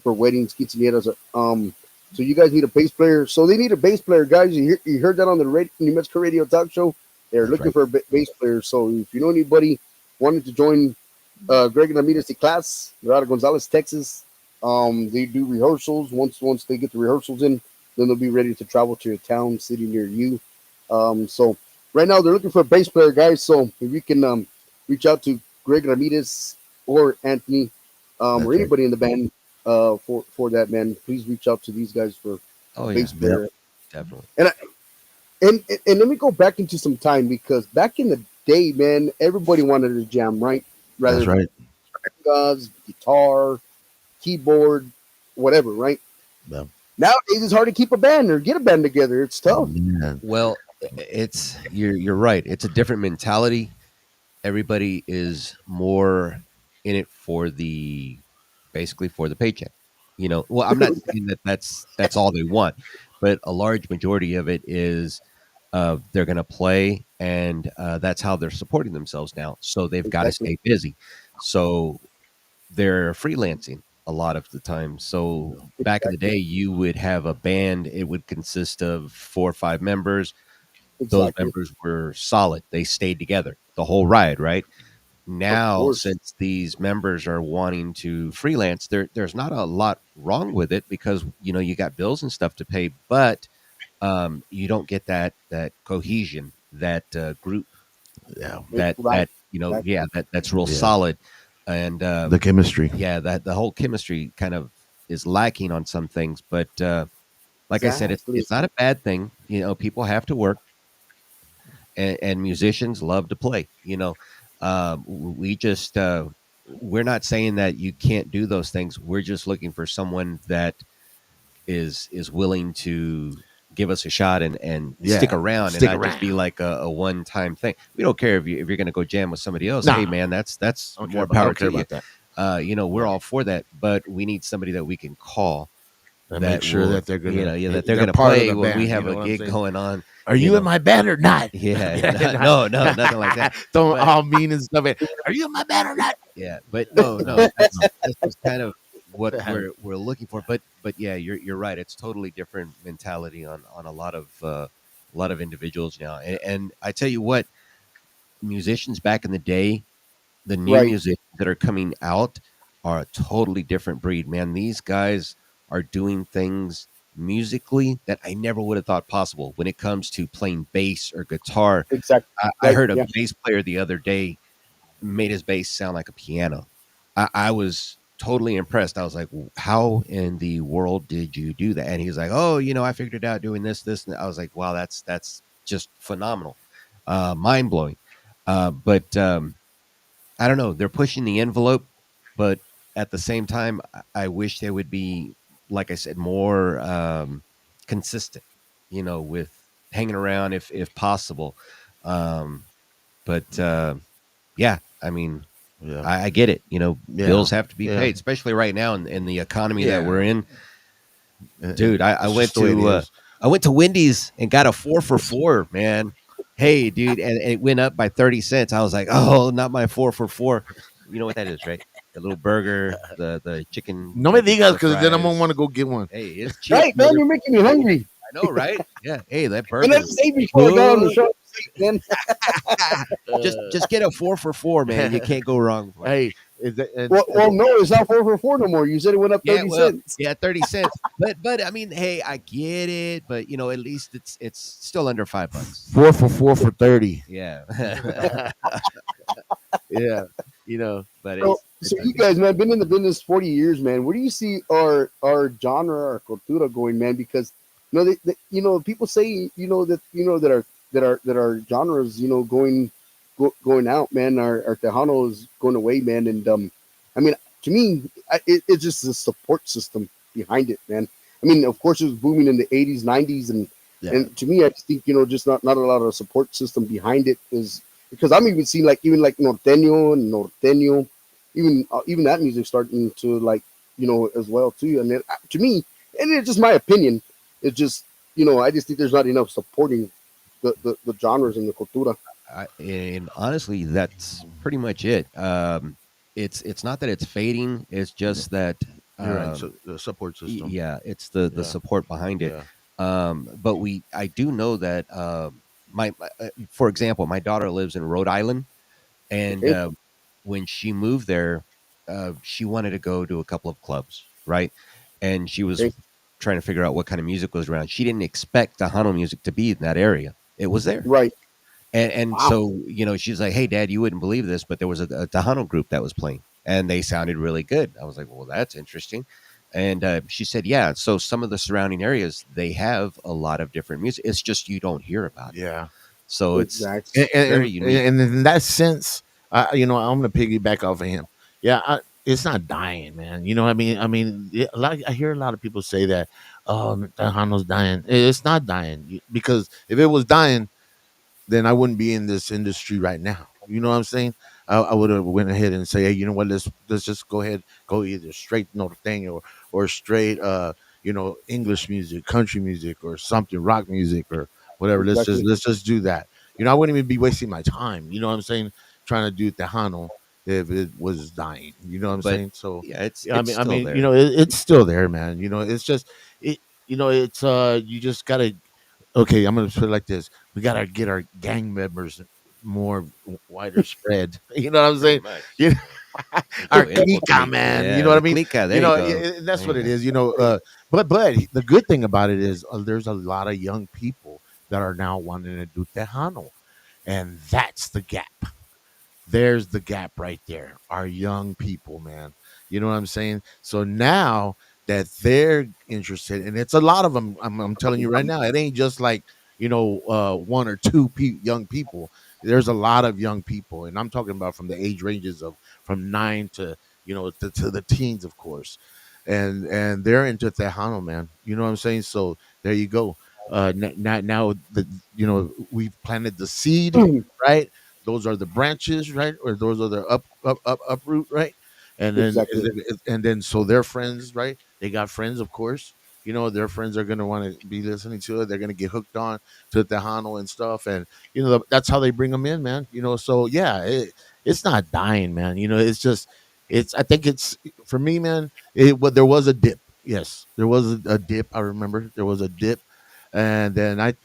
S1: weddings, quinceañeras. So you guys need a bass player. So they need a bass player, guys. You heard that on the New Mexico Radio Talk Show. They're
S2: That's
S1: looking
S2: right.
S1: for a bass player. So if you know anybody wanting to join Greg and Ramirez class, they're out of Gonzales, Texas. They do rehearsals. Once they get the rehearsals in, then they'll be ready to travel to a town, city near you. So right now they're looking for a bass player, guys. So if you can reach out to Greg Ramirez or Anthony or
S2: That's right.
S1: anybody in the band for that, man, please reach out to these guys for a
S3: Oh yeah,
S1: bass
S2: Yep.
S1: player.
S3: definitely.
S1: And and let me go back into some time because back in the day, man, everybody wanted to jam, right?
S2: That's
S1: Rather
S2: right.
S1: guitar, keyboard, whatever, right?
S2: Yeah.
S1: Nowadays, it's hard to keep a band or get a band together. It's tough.
S2: Man.
S3: Well, it's you're right. It's a different mentality. Everybody is more in it for the basically for the paycheck. Well, I'm not saying that that's all they want, but a large majority of it is they're going to play, and that's how they're supporting themselves now. So they've got to
S1: Exactly.
S3: stay busy. So they're freelancing a lot of the time. So back in the day, you would have a band. It would consist of 4 or 5 members. Those
S1: Exactly.
S3: members were solid. They stayed together the whole ride, right?
S1: Of
S3: Now,
S1: course.
S3: since these members are wanting to freelance, there's not a lot wrong with it because you got bills and stuff to pay, but you don't get that cohesion, that group,
S2: Yeah.
S1: Right.
S3: yeah,
S1: Exactly.
S3: that's real
S2: Yeah.
S3: solid, and
S2: The chemistry.
S3: yeah, that the whole chemistry kind of is lacking on some things. But like I said, it's
S1: Exactly.
S3: it's not a bad thing. People have to work, and musicians love to play. We just we're not saying that you can't do those things. We're just looking for someone that is willing to give us a shot and stick
S2: Yeah.
S3: around and
S2: Stick
S3: not just be
S2: around.
S3: like a one time thing. We don't care if you're going to go jam with somebody else.
S2: Nah.
S3: Hey man, that's
S2: I
S3: more power
S2: don't care
S3: to you.
S2: about that.
S3: We're
S2: Yeah.
S3: all for that, but we need somebody that we can call
S2: And make
S3: that
S2: sure
S3: will,
S2: that they're gonna
S3: yeah, that they're
S2: they're
S3: going to
S2: part of
S3: play
S2: the
S3: when we
S2: band.
S3: have
S2: You know
S3: a
S2: what I'm
S3: gig
S2: saying?
S3: going on.
S2: Are
S3: you
S2: you in
S3: know.
S2: my band or not?
S3: Yeah,
S2: Not-
S3: no, nothing like that.
S2: Don't
S3: But
S2: all mean and stuff. Are you in my band or not?
S3: yeah, but no,
S2: No.
S3: that's just kind of what we're looking for. But yeah, you're right. It's totally different mentality on a lot of individuals now. And I tell you what, musicians back in the day, the new
S1: Right.
S3: musicians that are coming out are a totally different breed, man. These guys are doing things musically that I never would have thought possible when it comes to playing bass or guitar.
S1: Exactly.
S3: I
S1: Right.
S3: heard a
S1: Yeah.
S3: bass player the other day made his bass sound like a piano. I was totally impressed. I was like, "How in the world did you do that?" And he was like, "Oh, I figured it out doing this." And I was like, "Wow, that's just phenomenal, mind blowing." But I don't know. They're pushing the envelope, but at the same time, I wish they would be, like I said, more consistent. With hanging around if possible. Um, but yeah, I mean,
S2: Yeah.
S3: I get it.
S2: Yeah.
S3: Bills have to be
S2: Yeah.
S3: paid, especially right now in the economy that
S2: Yeah.
S3: we're in. Dude, I
S2: It's
S3: went
S2: just the way it
S3: to
S2: is.
S3: I went to Wendy's and got a 4 for 4, man. Hey, dude, and it went up by 30 cents. I was like, oh, not my 4 for 4. You know what that is, right? The little burger, the chicken.
S2: No me digas,
S3: the
S2: because then I'm gonna
S3: fries.
S2: want to go get one.
S3: Hey, it's cheap,
S1: Right, man. You're making me hungry.
S3: I know, right? Yeah. Hey, that
S1: And
S3: burger.
S1: that's say before I got on the
S3: Good.
S1: show, man.
S3: Just get a 4 for 4, man. You can't go wrong.
S2: Hey, is that, and,
S1: Well, no, it's not 4 for 4 no more. You said it went up
S3: Yeah,
S1: 30
S3: well,
S1: cents.
S3: yeah, 30 cents. But I mean, hey, I get it. But at least it's still under $5.
S2: 4 for 4 for 30.
S3: Yeah.
S2: Yeah,
S3: But
S1: So,
S3: it's
S1: so you guys, man, been in the business 40 years, man. Where do you see our genre, our cultura going, man? Because people say that our genres, going out, man. Our Tejano is going away, man. And I mean, to me, it's just the support system behind it, man. I mean, of course, it was booming in the '80s, '90s,
S2: Yeah,
S1: and to me, I just think just not a lot of support system behind it is because I'm even seeing like even like norteño and norteño, even that music starting to like as well too. And then, to me, and it's just my opinion, it's just I just think there's not enough supporting the genres and the cultura.
S3: And honestly, that's pretty much it. It's not that it's fading; it's just that
S2: you're right.
S3: um,
S2: So the support system.
S3: yeah, it's the
S2: Yeah,
S3: support behind it.
S2: yeah.
S3: But I do know that for example, my daughter lives in Rhode Island, and
S1: Okay,
S3: when she moved there, she wanted to go to a couple of clubs, right? And she was
S1: okay,
S3: trying to figure out what kind of music was around. She didn't expect Tejano music to be in that area. It was there.
S1: right.
S3: And
S1: Wow,
S3: so, she's like, "Hey, Dad, you wouldn't believe this, but there was a Tejano group that was playing, and they sounded really good." I was like, "Well, that's interesting." And she said, "Yeah, so some of the surrounding areas they have a lot of different music. It's just you don't hear about it.
S2: Yeah.
S3: So
S1: exactly.
S3: it's very unique."
S2: And in that sense, I'm gonna piggyback off of him. Yeah, it's not dying, man. You know, what a lot. I hear a lot of people say that, "Oh, Tejano's dying." It's not dying because if it was dying, then I wouldn't be in this industry right now. You know what I'm saying? I would have went ahead and say, hey, you know what? Let's just go ahead, go either straight norteño or straight, English music, country music, or something, rock music, or whatever.
S1: Exactly.
S2: Let's just do that. You know, I wouldn't even be wasting my time. You know what I'm saying? Trying to do Tejano if it was dying. You know what I'm
S3: But
S2: saying? So
S3: yeah, it's
S2: yeah,
S3: it's still there.
S2: it's still there, man. You know, it's just it. You know, it's you just gotta. Okay, I'm gonna put it like this: we gotta get our gang members more wider spread. You know what I'm
S3: Pretty
S2: saying?
S3: much.
S2: You know, our
S3: To
S2: clica,
S3: infiltrate.
S2: man. You know
S3: Yeah,
S2: what I
S3: the
S2: mean?
S3: clica.
S2: You
S3: There you
S2: know,
S3: go.
S2: that's
S3: There
S2: what
S3: you
S2: it
S3: go.
S2: is. But the good thing about it is there's a lot of young people that are now wanting to do Tejano, and that's the gap. There's the gap right there. Our young people, man. You know what I'm saying? So now that they're interested, and it's a lot of them, I'm telling you right now, it ain't just like, one or two young people. There's a lot of young people, and I'm talking about from the age ranges of from 9 to, to the teens, of course. And they're into Tejano, man. You know what I'm saying? So there you go. Now the we've planted the seed, right? Those are the branches, right? Or those are the uproot, right? And then
S1: Exactly.
S2: so their friends, right? They got friends, of course. Their friends are gonna want to be listening to it. They're gonna get hooked on to Tejano and stuff, and that's how they bring them in, man. So yeah, it's not dying, man. It's just it's. I think it's for me, man. There was a dip. Yes, there was a dip. I remember there was a dip, and then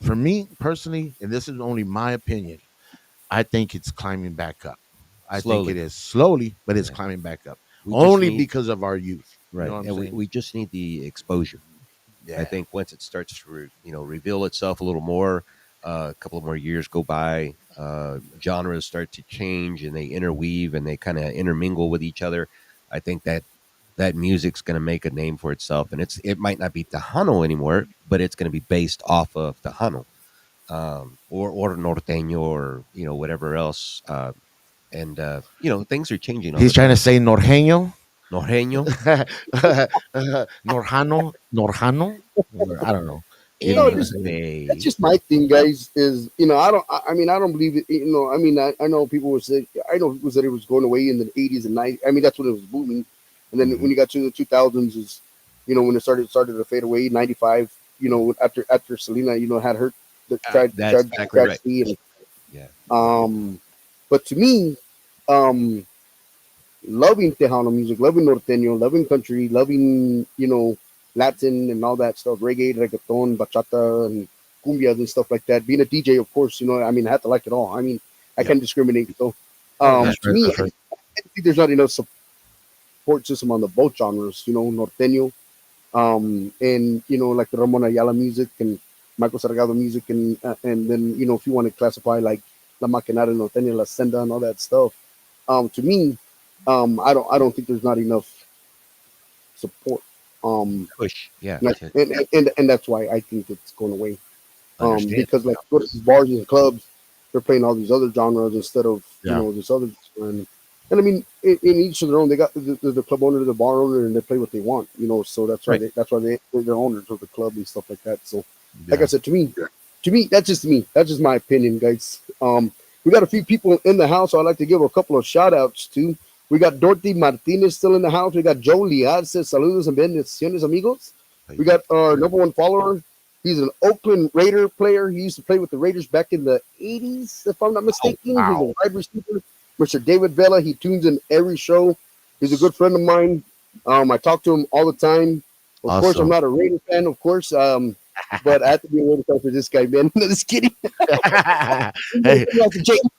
S2: for me personally, and this is only my opinion, I think it's climbing back up. I think it
S3: Slowly.
S2: is slowly, but it's
S3: Yeah.
S2: climbing back up
S3: We just
S2: only
S3: need
S2: because of our youth. You know
S3: right,
S2: what I'm
S3: and we,
S2: saying?
S3: we just need the exposure. I
S2: Yeah.
S3: think once it starts to reveal itself a little more, a couple of more years go by, genres start to change and they interweave and they kind of intermingle with each other. I think that music's going to make a name for itself, and it might not be Tejano anymore, but it's going to be based off of Tejano, or norteño, or whatever else. And things are changing all
S2: He's
S3: the
S2: trying to
S3: time.
S2: say Norteño,
S3: Norteño,
S2: Norjano. I don't know.
S1: You know,
S2: Know.
S1: just that's
S3: hey,
S1: just my thing, guys. Is I don't. I mean, I don't believe it. I mean, I know people would say. I know people said it was going away in the '80s and '90s. I mean, that's when it was booming, and then when
S3: hmm
S1: you got to the 2000s, is when it started to fade away. '95. After Selena, had her the
S3: that's exactly right.
S1: tragedy, and
S3: Yeah,
S1: um, but to me, um, loving Tejano music, loving norteño, loving country, loving Latin and all that stuff, reggae, reggaeton, bachata, and cumbias and stuff like that. Being a DJ, of course, I mean, I have to like it all. I mean, I
S2: Yep.
S1: can't discriminate. So,
S3: oh yeah,
S2: That's
S1: to
S2: right.
S1: me,
S2: That's right.
S1: I think there's not enough support system on the both genres. Norteño, and like the Ramon Ayala music and Michael Sargado music, and then if you want to classify like La Maquinada Norteña, La Senda, and all that stuff. To me, I don't think there's not enough support. Um,
S3: push, yeah,
S1: and that's why I think it's going away.
S3: understand.
S1: Because like go to these bars and clubs, they're playing all these other genres instead of
S2: Yeah.
S1: this other genre. And I mean, in each of their own, they got the club owner, the bar owner, and they play what they want, you know. So
S3: Right.
S1: that's why they're the owners of the club and stuff like that. So, like I
S2: Yeah.
S1: said, to me, that's just me. That's just my opinion, guys. We got a few people in the house. So I'd like to give a couple of shout outs to. We got Dorothy Martinez still in the house. We got Joe Liad says saludos and bendiciones amigos.
S2: How
S1: We
S2: you
S1: got
S2: doing?
S1: our number one follower. He's an Oakland Raider player. He used to play with the Raiders back in the 80s, if I'm not
S2: Oh
S1: mistaken. He's a
S2: wow.
S1: wide receiver. Mr. David Vela. He tunes in every show. He's a good friend of mine. I talk to him all the time. Of course, I'm
S2: Awesome.
S1: not a Raiders fan, of course, but I have to be a Raiders fan for this guy, man. No, just kidding. He's gonna
S2: Hey,
S1: send me out to jail.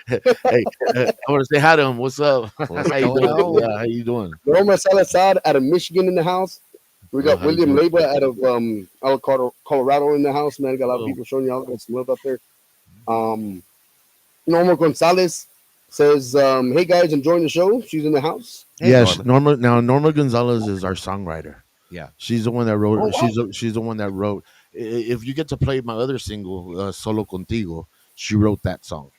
S2: hey, I want to say hi to him. What's up?
S3: What's
S2: How you
S3: going
S2: doing?
S3: on?
S2: Yeah, how you doing?
S1: Roma Salazar out of Michigan in the house. We
S2: Oh,
S1: got
S2: how you
S1: William
S2: doing?
S1: Leyva out of Colorado in the house, man. Got a lot of
S2: Oh,
S1: people showing y'all got some love out there. Um, Norma Gonzalez says, "Hey guys, enjoying the show." She's in the house.
S3: Hey,
S2: yes,
S3: Norma.
S2: Norma. Now, Norma Gonzalez is our songwriter.
S3: Yeah.
S2: She's the one that
S1: Oh
S2: wrote.
S1: wow,
S2: She's the one that wrote. If you get to play my other single, "Solo Contigo," she wrote that song.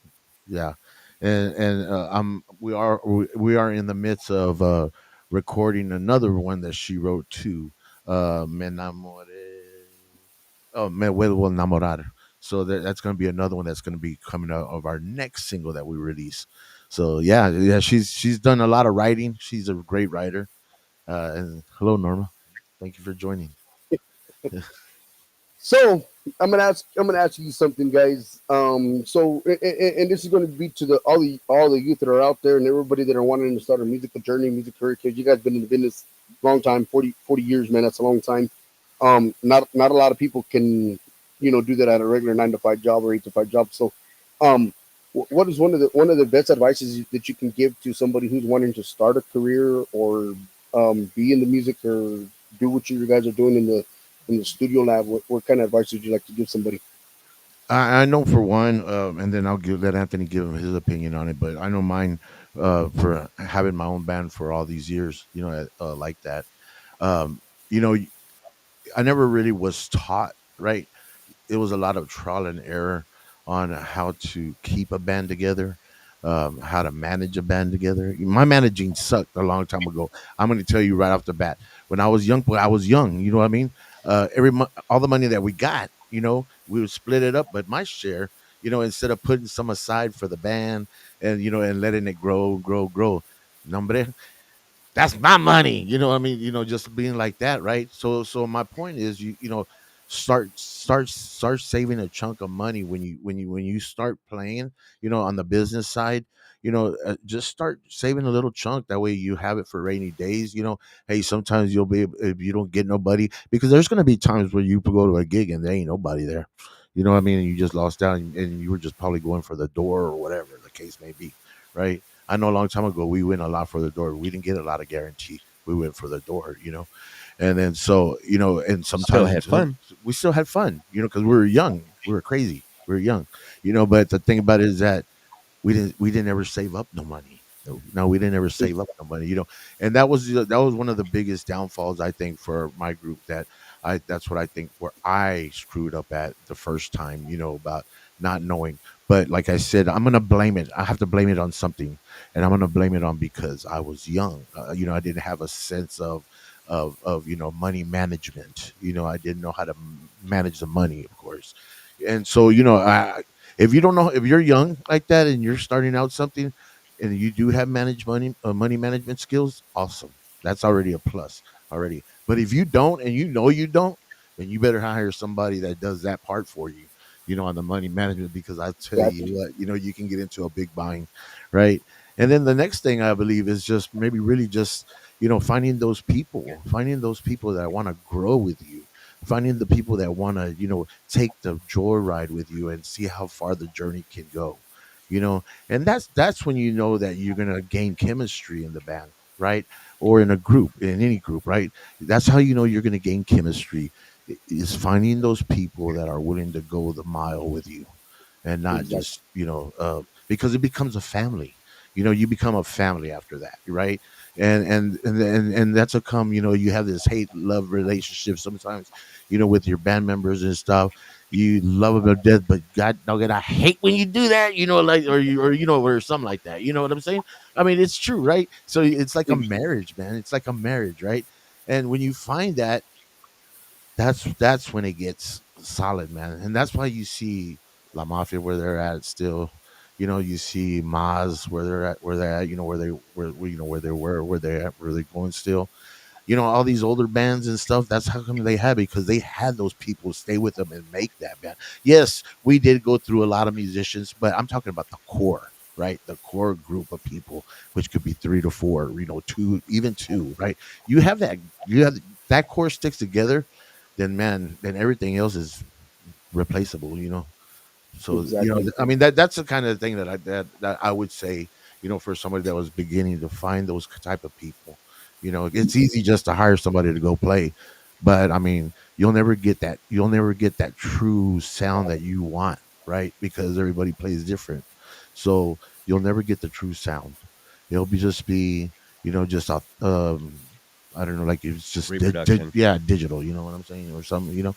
S2: Yeah, and we are in the midst of recording another one that she wrote too. Me enamoré. Oh, me vuelvo a enamorar. So that's going to be another one that's going to be coming out of our next single that we release. So yeah, yeah, she's done a lot of writing. She's a great writer. And hello, Norma. Thank you for joining.
S1: so I'm gonna ask you something, guys. And this is going to be to the all the youth that are out there and everybody that are wanting to start a musical journey, music career. Because you guys been in the business a long time, 40 years, man. That's a long time. Not a lot of people can, do that at a regular 9 to 5 job or 8 to 5 job. So, um, what is one of the best advices that you can give to somebody who's wanting to start a career or be in the music or do what you guys are doing in the studio lab? What kind of advice would you like to give somebody?
S2: I know for one, and then let Anthony give him his opinion on it. But I know mine for having my own band for all these years. Like that. Um, you know, I never really was taught right. It was a lot of trial and error on how to keep a band together, how to manage a band together. My managing sucked a long time ago. I'm going to tell you right off the bat. When I was young, well, I was young. You know what I mean? All the money that we got, we would split it up. But my share, instead of putting some aside for the band and and letting it grow, grow, grow. Nombre, that's my money. You know what I mean? Just being like that, right? So my point is start saving a chunk of money when you start playing, on the business side, just start saving a little chunk. That way you have it for rainy days. Hey, sometimes you'll be if you don't get nobody, because there's going to be times where you go to a gig and there ain't nobody there. You know what I mean? And you just lost out and you were just probably going for the door or whatever the case may be, right? I know a long time ago we went a lot for the door. We didn't get a lot of guarantee. We went for the door. And then so and
S3: Still
S2: sometimes
S3: had fun.
S2: we still had fun, because we were young, we were crazy, we were young, But the thing about it is that we didn't ever save up no money. No, we didn't ever save up no money, and that was one of the biggest downfalls I think for my group. That's what I think where I screwed up at the first time, about not knowing. But like I said, I'm gonna blame it. I have to blame it on something, and I'm gonna blame it on because I was young. I didn't have a sense of money management. I didn't know how to manage the money, of course. And so if you don't know, if you're young like that and you're starting out something and you do have money management skills, awesome. That's already a plus already. But if you don't and you don't, then you better hire somebody that does that part for you, on the money management, because I tell
S1: Exactly.
S2: you what, you can get into a big bind, right? And then the next thing I believe is just maybe really just finding those people that want to grow with you, finding the people that want to take the joyride with you and see how far the journey can go, and that's when that you're going to gain chemistry in the band, right? Or in a group, in any group, right? That's how you're going to gain chemistry, is finding those people that are willing to go the mile with you, and not
S1: Exactly.
S2: just because it becomes a family. You become a family after that, right? And that's a come. You have this hate love relationship sometimes. with your band members and stuff. You love them to death, but God dog, I hate when you do that, like or something like that. You know what I'm saying? I mean, it's true, right? So it's like a marriage, man. It's like a marriage, right? And when you find that, that's when it gets solid, man. And that's why you see La Mafia where they're at still. You see Maz where they're at, where they were, where they're going still. All these older bands and stuff. That's how come they had it, because they had those people stay with them and make that band. Yes, we did go through a lot of musicians, but I'm talking about the core, right? The core group of people, which could be three to four, two, even two, right? You have that, you have that core sticks together, then man, then everything else is replaceable, so
S1: Exactly.
S2: I mean that's the kind of thing that I would say, for somebody that was beginning to find those type of people. It's easy just to hire somebody to go play, but I mean you'll never get that true sound that you want, right? Because everybody plays different, so you'll never get the true sound. Just be just a I don't know, like it's just
S3: Reproduction.
S2: yeah, digital, you know what I'm saying, or something,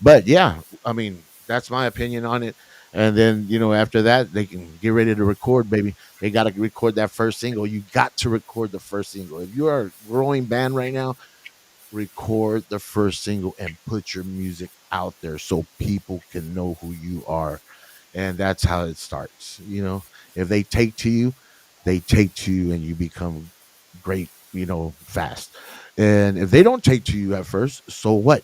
S2: but yeah, I mean, that's my opinion on it. And then, after that, they can get ready to record, baby. They got to record that first single. You got to record the first single. If you are a growing band right now, record the first single and put your music out there so people can know who you are. And that's how it starts. If they take to you, they take to you and you become great, fast. And if they don't take to you at first, so what?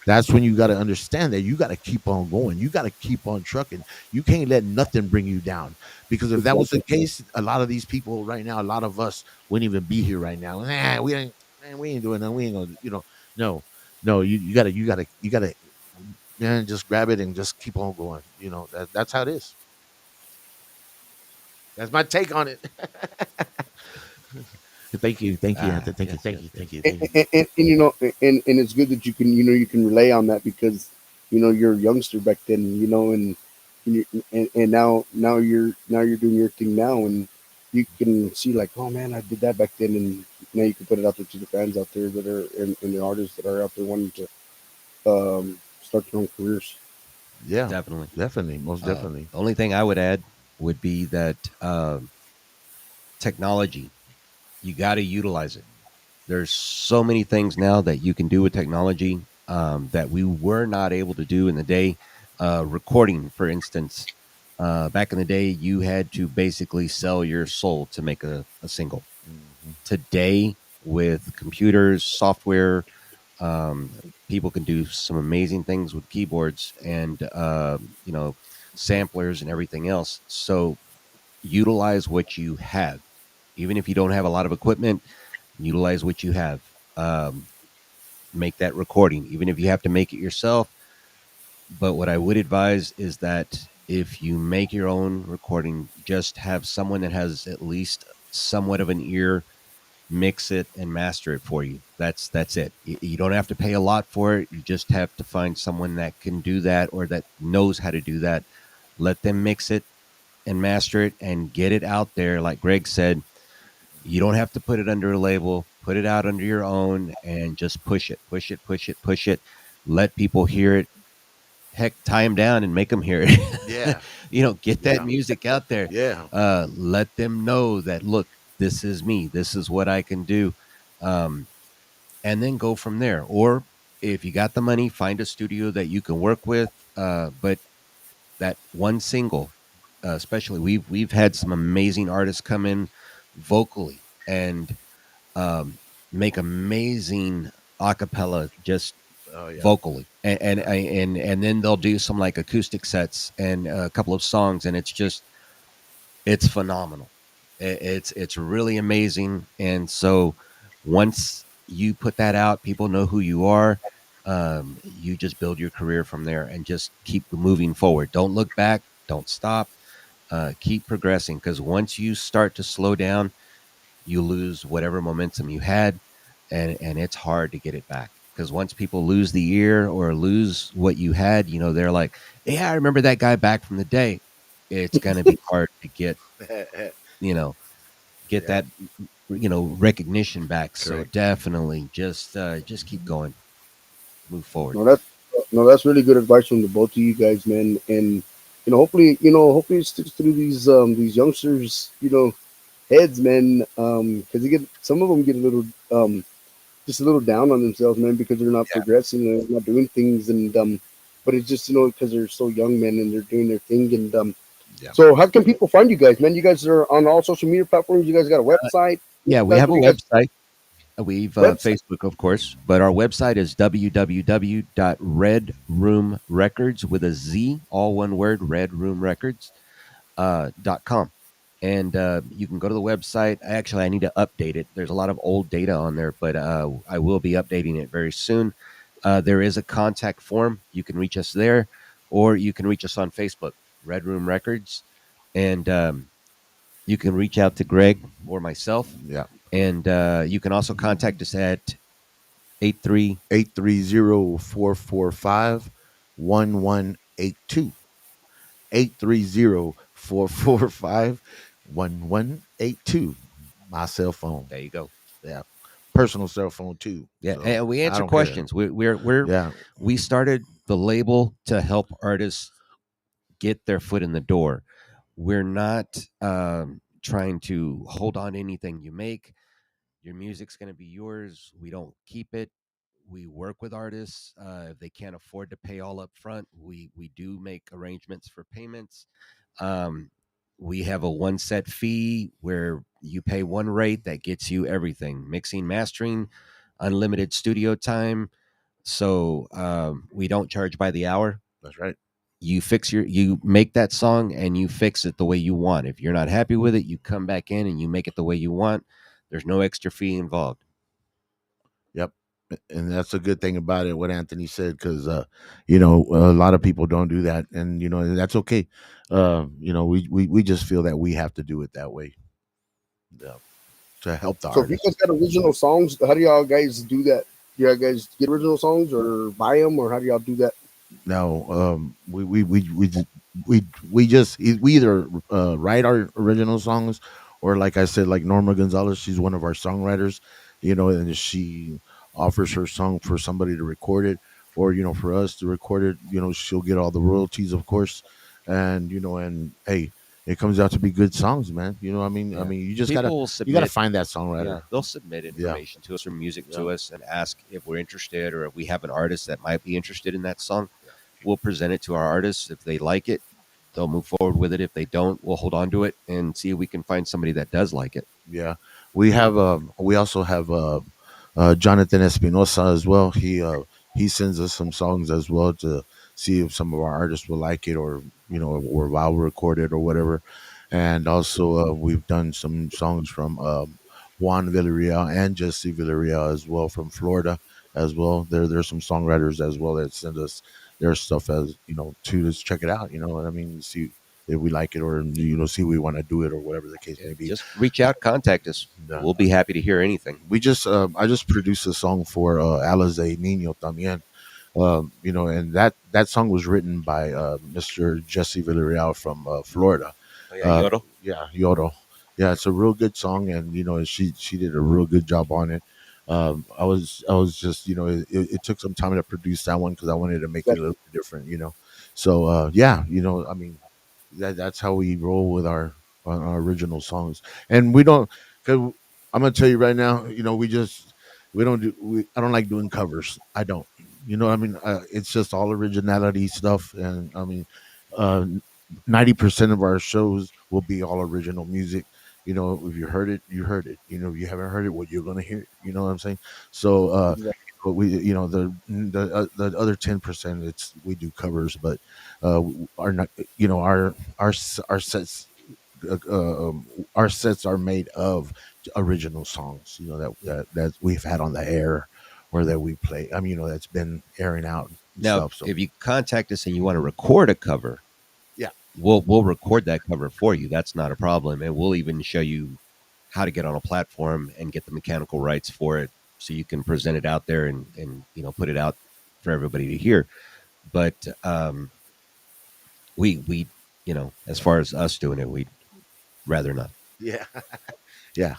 S2: That's when you got to understand that you got to keep on going. You got to keep on trucking. You can't let nothing bring you down. Because if that was the
S1: Exactly.
S2: case, a lot of these people right now, a lot of us wouldn't even be here right now. We ain't, man, we ain't doing that. We ain't gonna, no, no. You gotta, man, just grab it and just keep on going. That's how it is. That's my take on it. Thank you,
S3: Ah,
S2: Anthony. Thank you,
S3: yes,
S2: thank
S3: yes,
S2: you, thank
S3: yes.
S2: you,
S1: and,
S2: thank you.
S1: and and it's good that you can relay on that because you're a youngster back then, and now you're doing your thing now, and you can see like, oh man, I did that back then, and now you can put it out there to the fans out there that are and the artists that are out there wanting to start their own careers.
S2: Yeah,
S3: Definitely.
S2: definitely, most definitely.
S3: The only thing I would add would be that technology, you got to utilize it. There's so many things now that you can do with technology that we were not able to do in the day. Recording, for instance, back in the day, you had to basically sell your soul to make a single.
S2: Mhm.
S3: Today, with computers, software, people can do some amazing things with keyboards and samplers and everything else. So utilize what you have, even if you don't have a lot of equipment. Utilize what you have. Make that recording, even if you have to make it yourself. But what I would advise is that if you make your own recording, just have someone that has at least somewhat of an ear mix it and master it for you. That's it. You don't have to pay a lot for it. You just have to find someone that can do that or that knows how to do that. Let them mix it and master it and get it out there. Like Greg said, you don't have to put it under a label. Put it out under your own and just push it, push it, push it, push it. Let people hear it. Heck, tie them down and make them hear it.
S2: Yeah,
S3: Get that
S2: yeah,
S3: music out there.
S2: yeah.
S3: Let them know that, look, this is me. This is what I can do. Um, and then go from there. Or if you got the money, find a studio that you can work with. But that one single, especially, we've had some amazing artists come in vocally and um, make amazing acapella just
S2: Oh yeah,
S3: vocally, and
S2: yeah.
S3: and then they'll do some like acoustic sets and a couple of songs, and it's phenomenal. It's really amazing, and so once you put that out, people know who you are. You just build your career from there and just keep moving forward. Don't look back. Don't stop. Keep progressing, because once you start to slow down, you lose whatever momentum you had, and it's hard to get it back. Because once people lose the ear or lose what you had, they're like, yeah, I remember that guy back from the day. It's going to be hard to you know get
S2: Yeah,
S3: that recognition back. So
S2: correct.
S3: definitely just keep going, move forward.
S1: No, that. No, that's really good advice from the both of you guys, man. And hopefully it sticks through these youngsters, heads, man. Because they get some of them get a little just a little down on themselves, man, because they're not
S2: Yeah,
S1: progressing, they're not doing things, and but it's just because they're so young, man, and they're doing their thing, and
S2: yeah.
S1: so how can people find you guys, man? You guys are on all social media platforms. You guys got a
S3: Uh,
S1: website?
S3: yeah, we
S1: Guys,
S3: have
S1: what
S3: a
S1: do you guys
S3: website. We've
S1: website?
S3: Facebook, of course, but our website is www.redroomrecords with a Z, all one word, redroomrecords.com. And you can go to the website. Actually, I need to update it. There's a lot of old data on there, but I will be updating it very soon. There is a contact form. You can reach us there, or you can reach us on Facebook, Red Room Records. And you can reach out to Greg or myself.
S2: Yeah.
S3: And you can also contact us at 83.
S2: 830-445-1182. 830-445-1182. My cell phone.
S3: There you go.
S2: Yeah. Personal cell phone too.
S3: Yeah,
S2: So
S3: and we
S2: I
S3: answer
S2: don't care.
S3: questions.
S2: Yeah.
S3: We started the label to help artists get their foot in the door. We're not trying to hold on to anything you make. Your music's going to be yours. We don't keep it. We work with artists if they can't afford to pay all up front. We do make arrangements for payments. Um, we have a one set fee where you pay one rate that gets you everything: mixing, mastering, unlimited studio time. So we don't charge by the hour.
S2: That's right.
S3: You make that song and you fix it the way you want. If you're not happy with it, you come back in and you make it the way you want. There's no extra fee involved.
S2: Yep. And that's a good thing about it, what Anthony said, because a lot of people don't do that, and that's okay. We just feel that we have to do it that way, yeah, to help the
S1: So if you
S2: artist.
S1: guys got original songs, how do y'all guys do that? Do y'all guys get original songs or buy them, or how do y'all do that?
S2: Now, we either write our original songs, or like I said, like Norma Gonzalez, she's one of our songwriters, and she offers her song for somebody to record it, or for us to record it. She'll get all the royalties, of course, and and hey, it comes out to be good songs, man. I
S3: Yeah.
S2: mean, you just gotta
S3: People will
S2: you gotta
S3: submit,
S2: find that
S3: yeah,
S2: songwriter.
S3: they'll submit
S2: Yeah,
S3: information to us or music
S2: yeah,
S3: to us and ask if we're interested or if we have an artist that might be interested in that song.
S2: yeah.
S3: We'll present it to our artists. If they like it, they'll move forward with it. If they don't, we'll hold on to it and see if we can find somebody that does like it.
S2: Yeah, we also have Jonathan Espinosa as well. He sends us some songs as well to see if some of our artists will like it, or or I'll record it or whatever. And also we've done some songs from Juan Villarreal and Jesse Villarreal as well, from Florida as well. There's some songwriters as well that send us their stuff, as to just check it out. What I mean, see if we like it, or see if we want to do it, or whatever the case
S3: Yeah,
S2: may be.
S3: just reach out, contact us.
S2: Yeah.
S3: We'll be happy to hear anything.
S2: I just produced a song for Alize Nino también. And that song was written by Mr. Jesse Villarreal from Florida.
S3: Oh yeah,
S2: uh,
S3: Yodel.
S2: yeah, Yoro. Yeah, it's a real good song, and she did a real good job on it. I was just it took some time to produce that one because I wanted to make it a little bit different. So yeah, I mean, that's how we roll with our original songs, and we don't. Cause I'm gonna tell you right now, we don't do. I don't like doing covers. I don't. You know what I mean? It's just all originality stuff, and I mean, uh, 90% of our shows will be all original music. If you heard it, you heard it. If you haven't heard it, what you're gonna hear. You know what I'm saying? So,
S1: Exactly.
S2: but we, the other 10%, it's we do covers, but our not, our sets. Our sets are made of original songs, that we've had on the air, or that we play. I mean, that's been airing out and
S3: Now,
S2: stuff. So
S3: if you contact us and you want to record a cover,
S2: yeah,
S3: we'll record that cover for you. That's not a problem, and we'll even show you how to get on a platform and get the mechanical rights for it, so you can present it out there and put it out for everybody to hear. But we as far as us doing it, we'd rather not.
S2: yeah, yeah.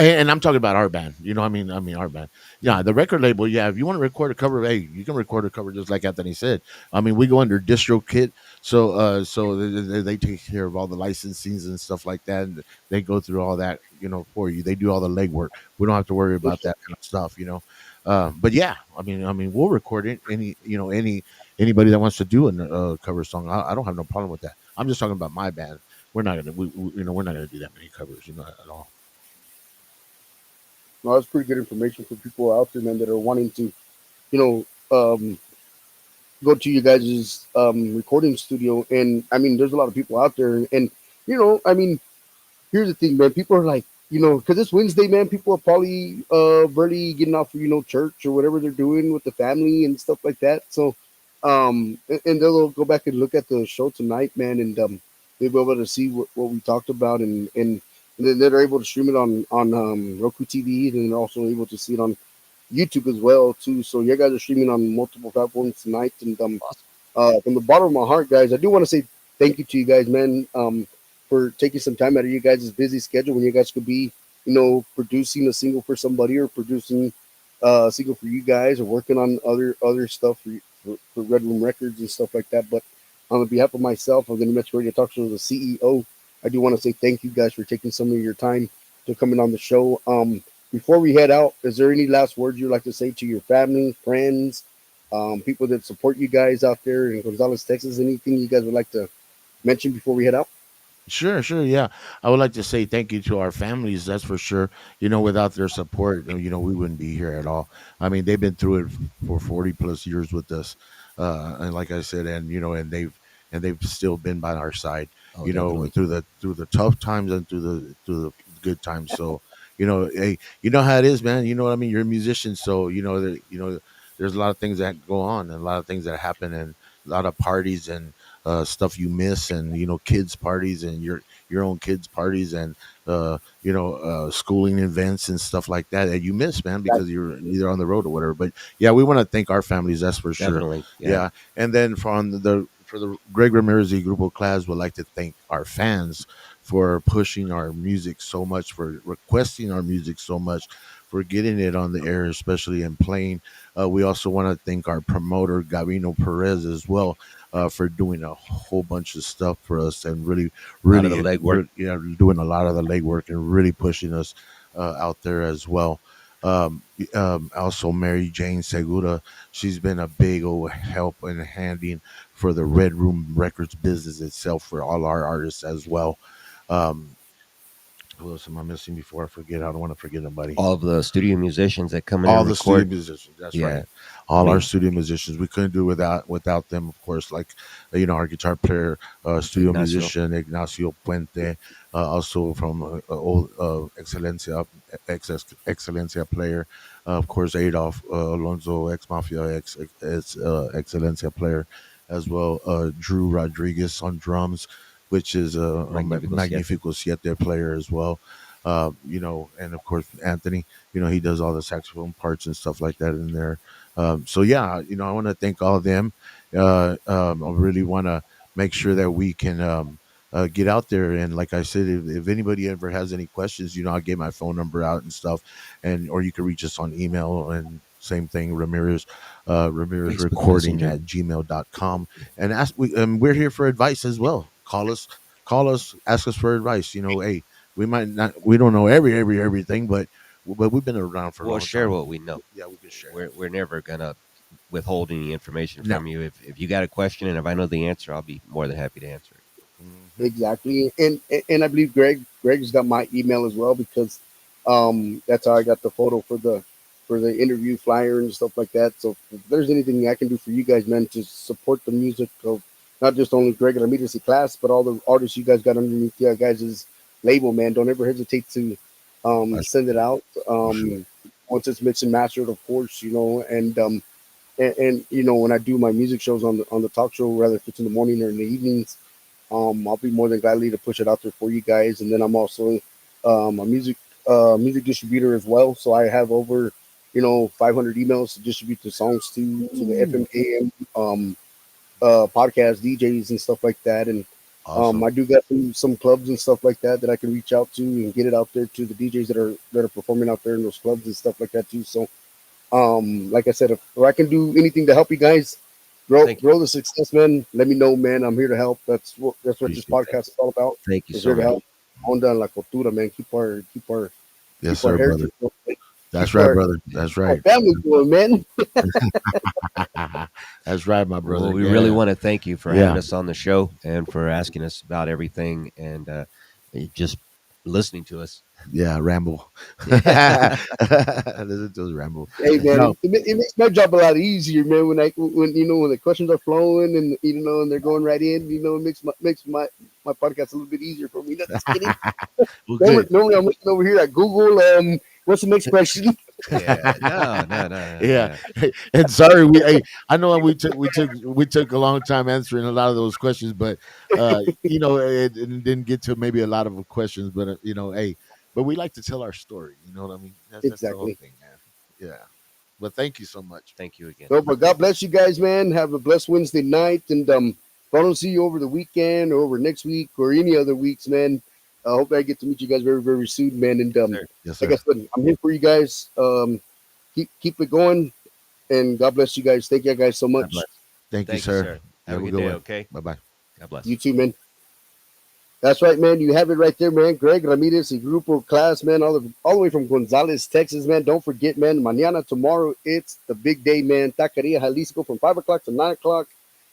S2: And I'm talking about our band. I mean our band. Yeah, the record label. Yeah, if you want to record a cover, hey, you can record a cover just like Anthony said. I mean, we go under distro kit, so they take care of all the licensings and stuff like that, and they go through all that, for you. They do all the legwork. We don't have to worry about that kind of stuff. But yeah, I mean, we'll record it. Anybody that wants to do a cover song, I don't have no problem with that. I'm just talking about my band. We're not gonna do that many covers, at all.
S1: No, that's pretty good information for people out there, man, that are wanting to, you know, go to you guys' recording studio. And I mean, there's a lot of people out there, and I mean, here's the thing, man. People are like, because it's Wednesday, man. People are probably barely getting off, church or whatever they're doing with the family and stuff like that. So, and they'll go back and look at the show tonight, man, and they'll be able to see what we talked about, and then they're able to stream it on Roku TV, and they're also able to see it on YouTube as well too. So you guys are streaming on multiple platforms tonight, and
S3: Awesome.
S1: from the bottom of my heart, guys, I do want to say thank you to you guys, man, for taking some time out of you guys' busy schedule when you guys could be, producing a single for somebody or producing a single for you guys or working on other stuff for Red Room Records and stuff like that. But on behalf of myself, of the New Mexico Radio Talk Show, the CEO, I do want to say thank you guys for taking some of your time to coming on the show. Before we head out, is there any last words you'd like to say to your family, friends, people that support you guys out there in Gonzales, Texas? Anything you guys would like to mention before we head out?
S2: Sure, sure. Yeah. I would like to say thank you to our families. That's for sure. Without their support, we wouldn't be here at all. I mean, they've been through it for 40 plus years with us. And like I said, and they've still been by our side,
S3: Oh, definitely.
S2: through the tough times and through the good times. So, hey, you know how it is, man. You know what I mean? You're a musician. So, there's a lot of things that go on and a lot of things that happen and a lot of parties and stuff you miss, and kids parties and your own kids parties, and schooling events and stuff like that you miss, man, because you're either on the road or whatever. But yeah, we want to thank our families, that's for sure.
S3: Definitely. Yeah.
S2: Yeah. And then for the Greg Ramirez y Grupo Class, would like to thank our fans for pushing our music so much, for requesting our music so much, for getting it on the air, especially and playing. We also want to thank our promoter Gavino Perez as well, for doing a whole bunch of stuff for us, and really,
S3: A lot of the
S2: really,
S3: legwork.
S2: really, yeah, doing a lot of the legwork and really pushing us out there as well. Also, Mary Jane Segura, she's been a big old help and handing for the Red Room Records business itself, for all our artists as well. Um, who else am I missing before I forget? I don't want to forget anybody.
S3: All of the studio musicians that come in
S2: All
S3: and
S2: the studio
S3: record.
S2: musicians, that's right.
S3: Yeah. I
S2: All our
S3: mean,
S2: studio musicians, we couldn't do without them, of course. Like, our guitar player, studio
S3: Ignacio.
S2: musician Ignacio Puente, also from old Excelencia player, of course, Adolf Alonso, ex Mafia, Excelencia player as well. Drew Rodriguez on drums, which is a
S3: Magnifico Siete.
S2: Magnifico Siete player as well. And of course Anthony, he does all the saxophone parts and stuff like that in there. So yeah, I want to thank all of them. I really want to make sure that we can get out there, and like I said, if anybody ever has any questions, I'll get my phone number out and stuff, and or you can reach us on email, and same thing, Ramirez
S3: Facebook
S2: recording
S3: Messenger.
S2: at gmail.com, and we're here for advice as well. Call us, ask us for advice. Hey, we don't know everything, but we've been around for a
S3: We'll
S2: long
S3: share
S2: time.
S3: what we know.
S2: Yeah, we can share.
S3: We're never gonna withhold any information
S2: No.
S3: from you. If you got a question and if I know the answer, I'll be more than happy to answer it.
S2: Hmm.
S1: Exactly, and I believe Greg's got my email as well because that's how I got the photo for the interview flyer and stuff like that. So if there's anything I can do for you guys, man, to support the music of not just only Greg and Ramirez class, but all the artists you guys got underneath you guys' label, man, don't ever hesitate to
S2: That's
S1: send it out.
S2: for sure.
S1: Once it's mixed and mastered, of course, and when I do my music shows on the talk show, whether if it's in the morning or in the evenings, I'll be more than gladly to push it out there for you guys. And then I'm also a music distributor as well. So I have over 500 emails to distribute the songs to the
S2: Ooh.
S1: FM AM podcast DJs and stuff like that. And
S2: Awesome.
S1: I do got some clubs and stuff like that that I can reach out to and get it out there to the DJs that are performing out there in those clubs and stuff like that too. So, like I said, if I can do anything to help you guys
S3: Thank you.
S1: grow the success, man, let me know, man. I'm here to help. That's what this
S2: Appreciate that.
S1: podcast is all about.
S3: Thank you
S1: Is
S3: so
S1: here to
S3: much.
S1: help. Onda la cultura, man.
S2: Yes,
S1: Keep our
S2: sir, brother.
S1: heritage going, man.
S2: That's
S1: keep
S2: right,
S1: our
S2: brother. That's
S1: our
S2: right.
S1: family going, man.
S2: That's right, my
S3: Well,
S2: brother.
S3: we really
S2: Yeah.
S3: want to thank you for having
S2: Yeah.
S3: us on the show and for asking us about everything and just listening to us.
S2: Yeah. Ramble.
S3: Yeah.
S2: Listen to us ramble.
S1: Hey, man,
S2: No.
S1: it makes my job a lot easier, man. When the questions are flowing and and they're going right in, it makes my podcast a little bit easier for me. No, just kidding.
S2: Well,
S1: Normally,
S2: good.
S1: normally I'm looking over here at Google. What's the next question?
S3: Yeah. No, no, no, no.
S2: Yeah.
S3: Yeah.
S2: And sorry, I know we took a long time answering a lot of those questions, but it didn't get to maybe a lot of questions, but but we like to tell our story. You know what I mean? That's the whole
S1: Exactly.
S2: thing, man. Yeah. But thank you so much.
S3: Thank you again.
S1: No, but God bless you guys, man. Have a blessed Wednesday night, and if I don't see you over the weekend or over next week or any other weeks, man, I hope I get to meet you guys very, very soon, man. And
S3: Yes, sir.
S2: Yes,
S1: like I
S2: sir.
S1: said, I'm here for you guys. Keep it going, and God bless you guys. Thank you guys so
S3: God
S1: much.
S3: bless.
S2: Thank you,
S3: Thank you,
S2: sir.
S3: sir.
S2: You
S3: Have a
S2: have a
S3: good
S2: good
S3: day.
S2: one.
S3: Okay.
S2: Bye bye.
S3: God bless.
S1: You too, man. That's right, man. You have it right there, man. Greg Ramirez, a Grupo Class, man, all the way from Gonzales, Texas, man. Don't forget, man. Mañana, tomorrow, it's the big day, man. Taqueria Jalisco from 5 o'clock to 9 o'clock.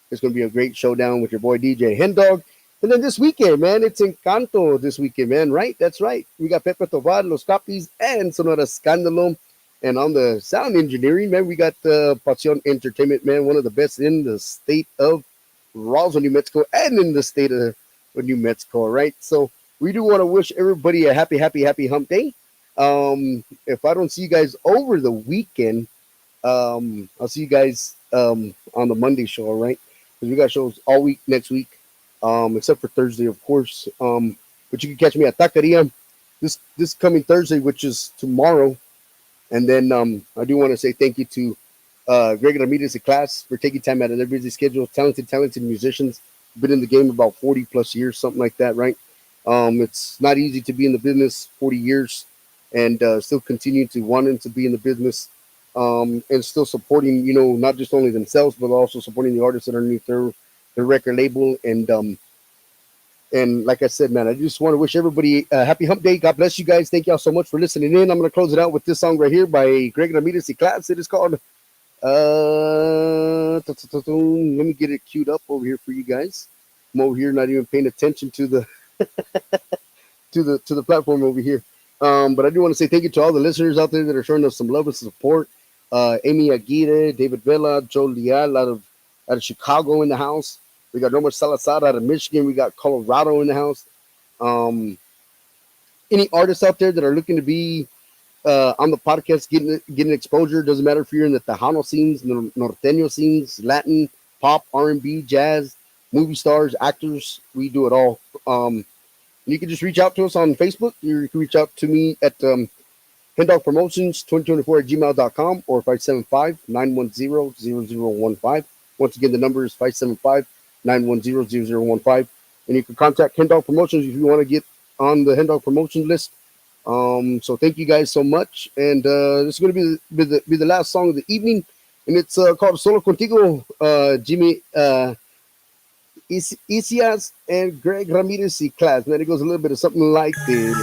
S1: It's gonna be a great showdown with your boy DJ Hendog. And then this weekend, man, it's Encanto this weekend, man. Right? That's right. We got Pepe Tovar, Los Capis, and Sonora Scandalo. And on the sound engineering, man, we got Pasión Entertainment, man, one of the best in the state of Roswell, New Mexico, and in the state of New Mexico, right? So we do want to wish everybody a happy, happy, happy hump day. If I don't see you guys over the weekend, I'll see you guys on the Monday show, all right? Because we got shows all week next week, except for Thursday, of course. But you can catch me at Taqueria this coming Thursday, which is tomorrow. And then I do want to say thank you to Greg Ramirez, the class, for taking time out of their busy schedule. Talented musicians. Been in the game about 40 plus years, something like that, right? It's not easy to be in the business 40 years and still continue to wanting to be in the business and still supporting, not just only themselves, but also supporting the artists that are underneath their record label. And like I said, man, I just want to wish everybody a happy hump day. God bless you guys. Thank y'all so much for listening in. I'm going to close it out with this song right here by Greg Ramirez y Klazz. It is called let me get it queued up over here for you guys. I'm over here not even paying attention to the to the platform over here. But I do want to say thank you to all the listeners out there that are showing us some love and support. Amy Aguirre, David Vela, Joe Leal out of Chicago in the house. We got Norma Salazar out of Michigan. We got Colorado in the house. Um, any artists out there that are looking to be on the podcast, getting exposure. Doesn't matter if you're in the Tejano scenes, Norteño scenes, Latin, pop, R&B, jazz, movie stars, actors. We do it all. You can just reach out to us on Facebook. You can reach out to me at Hendog Promotions 2024 at gmail.com or 575-910-0015. Once again, the number is 575-910-0015. And you can contact Hendog Promotions if you want to get on the Hendog Promotion list. So thank you guys so much. And this is going to be the last song of the evening. And it's called Solo Contigo, Jimmy Isias and Greg Ramirez y Class. Man, it goes a little bit of something like this.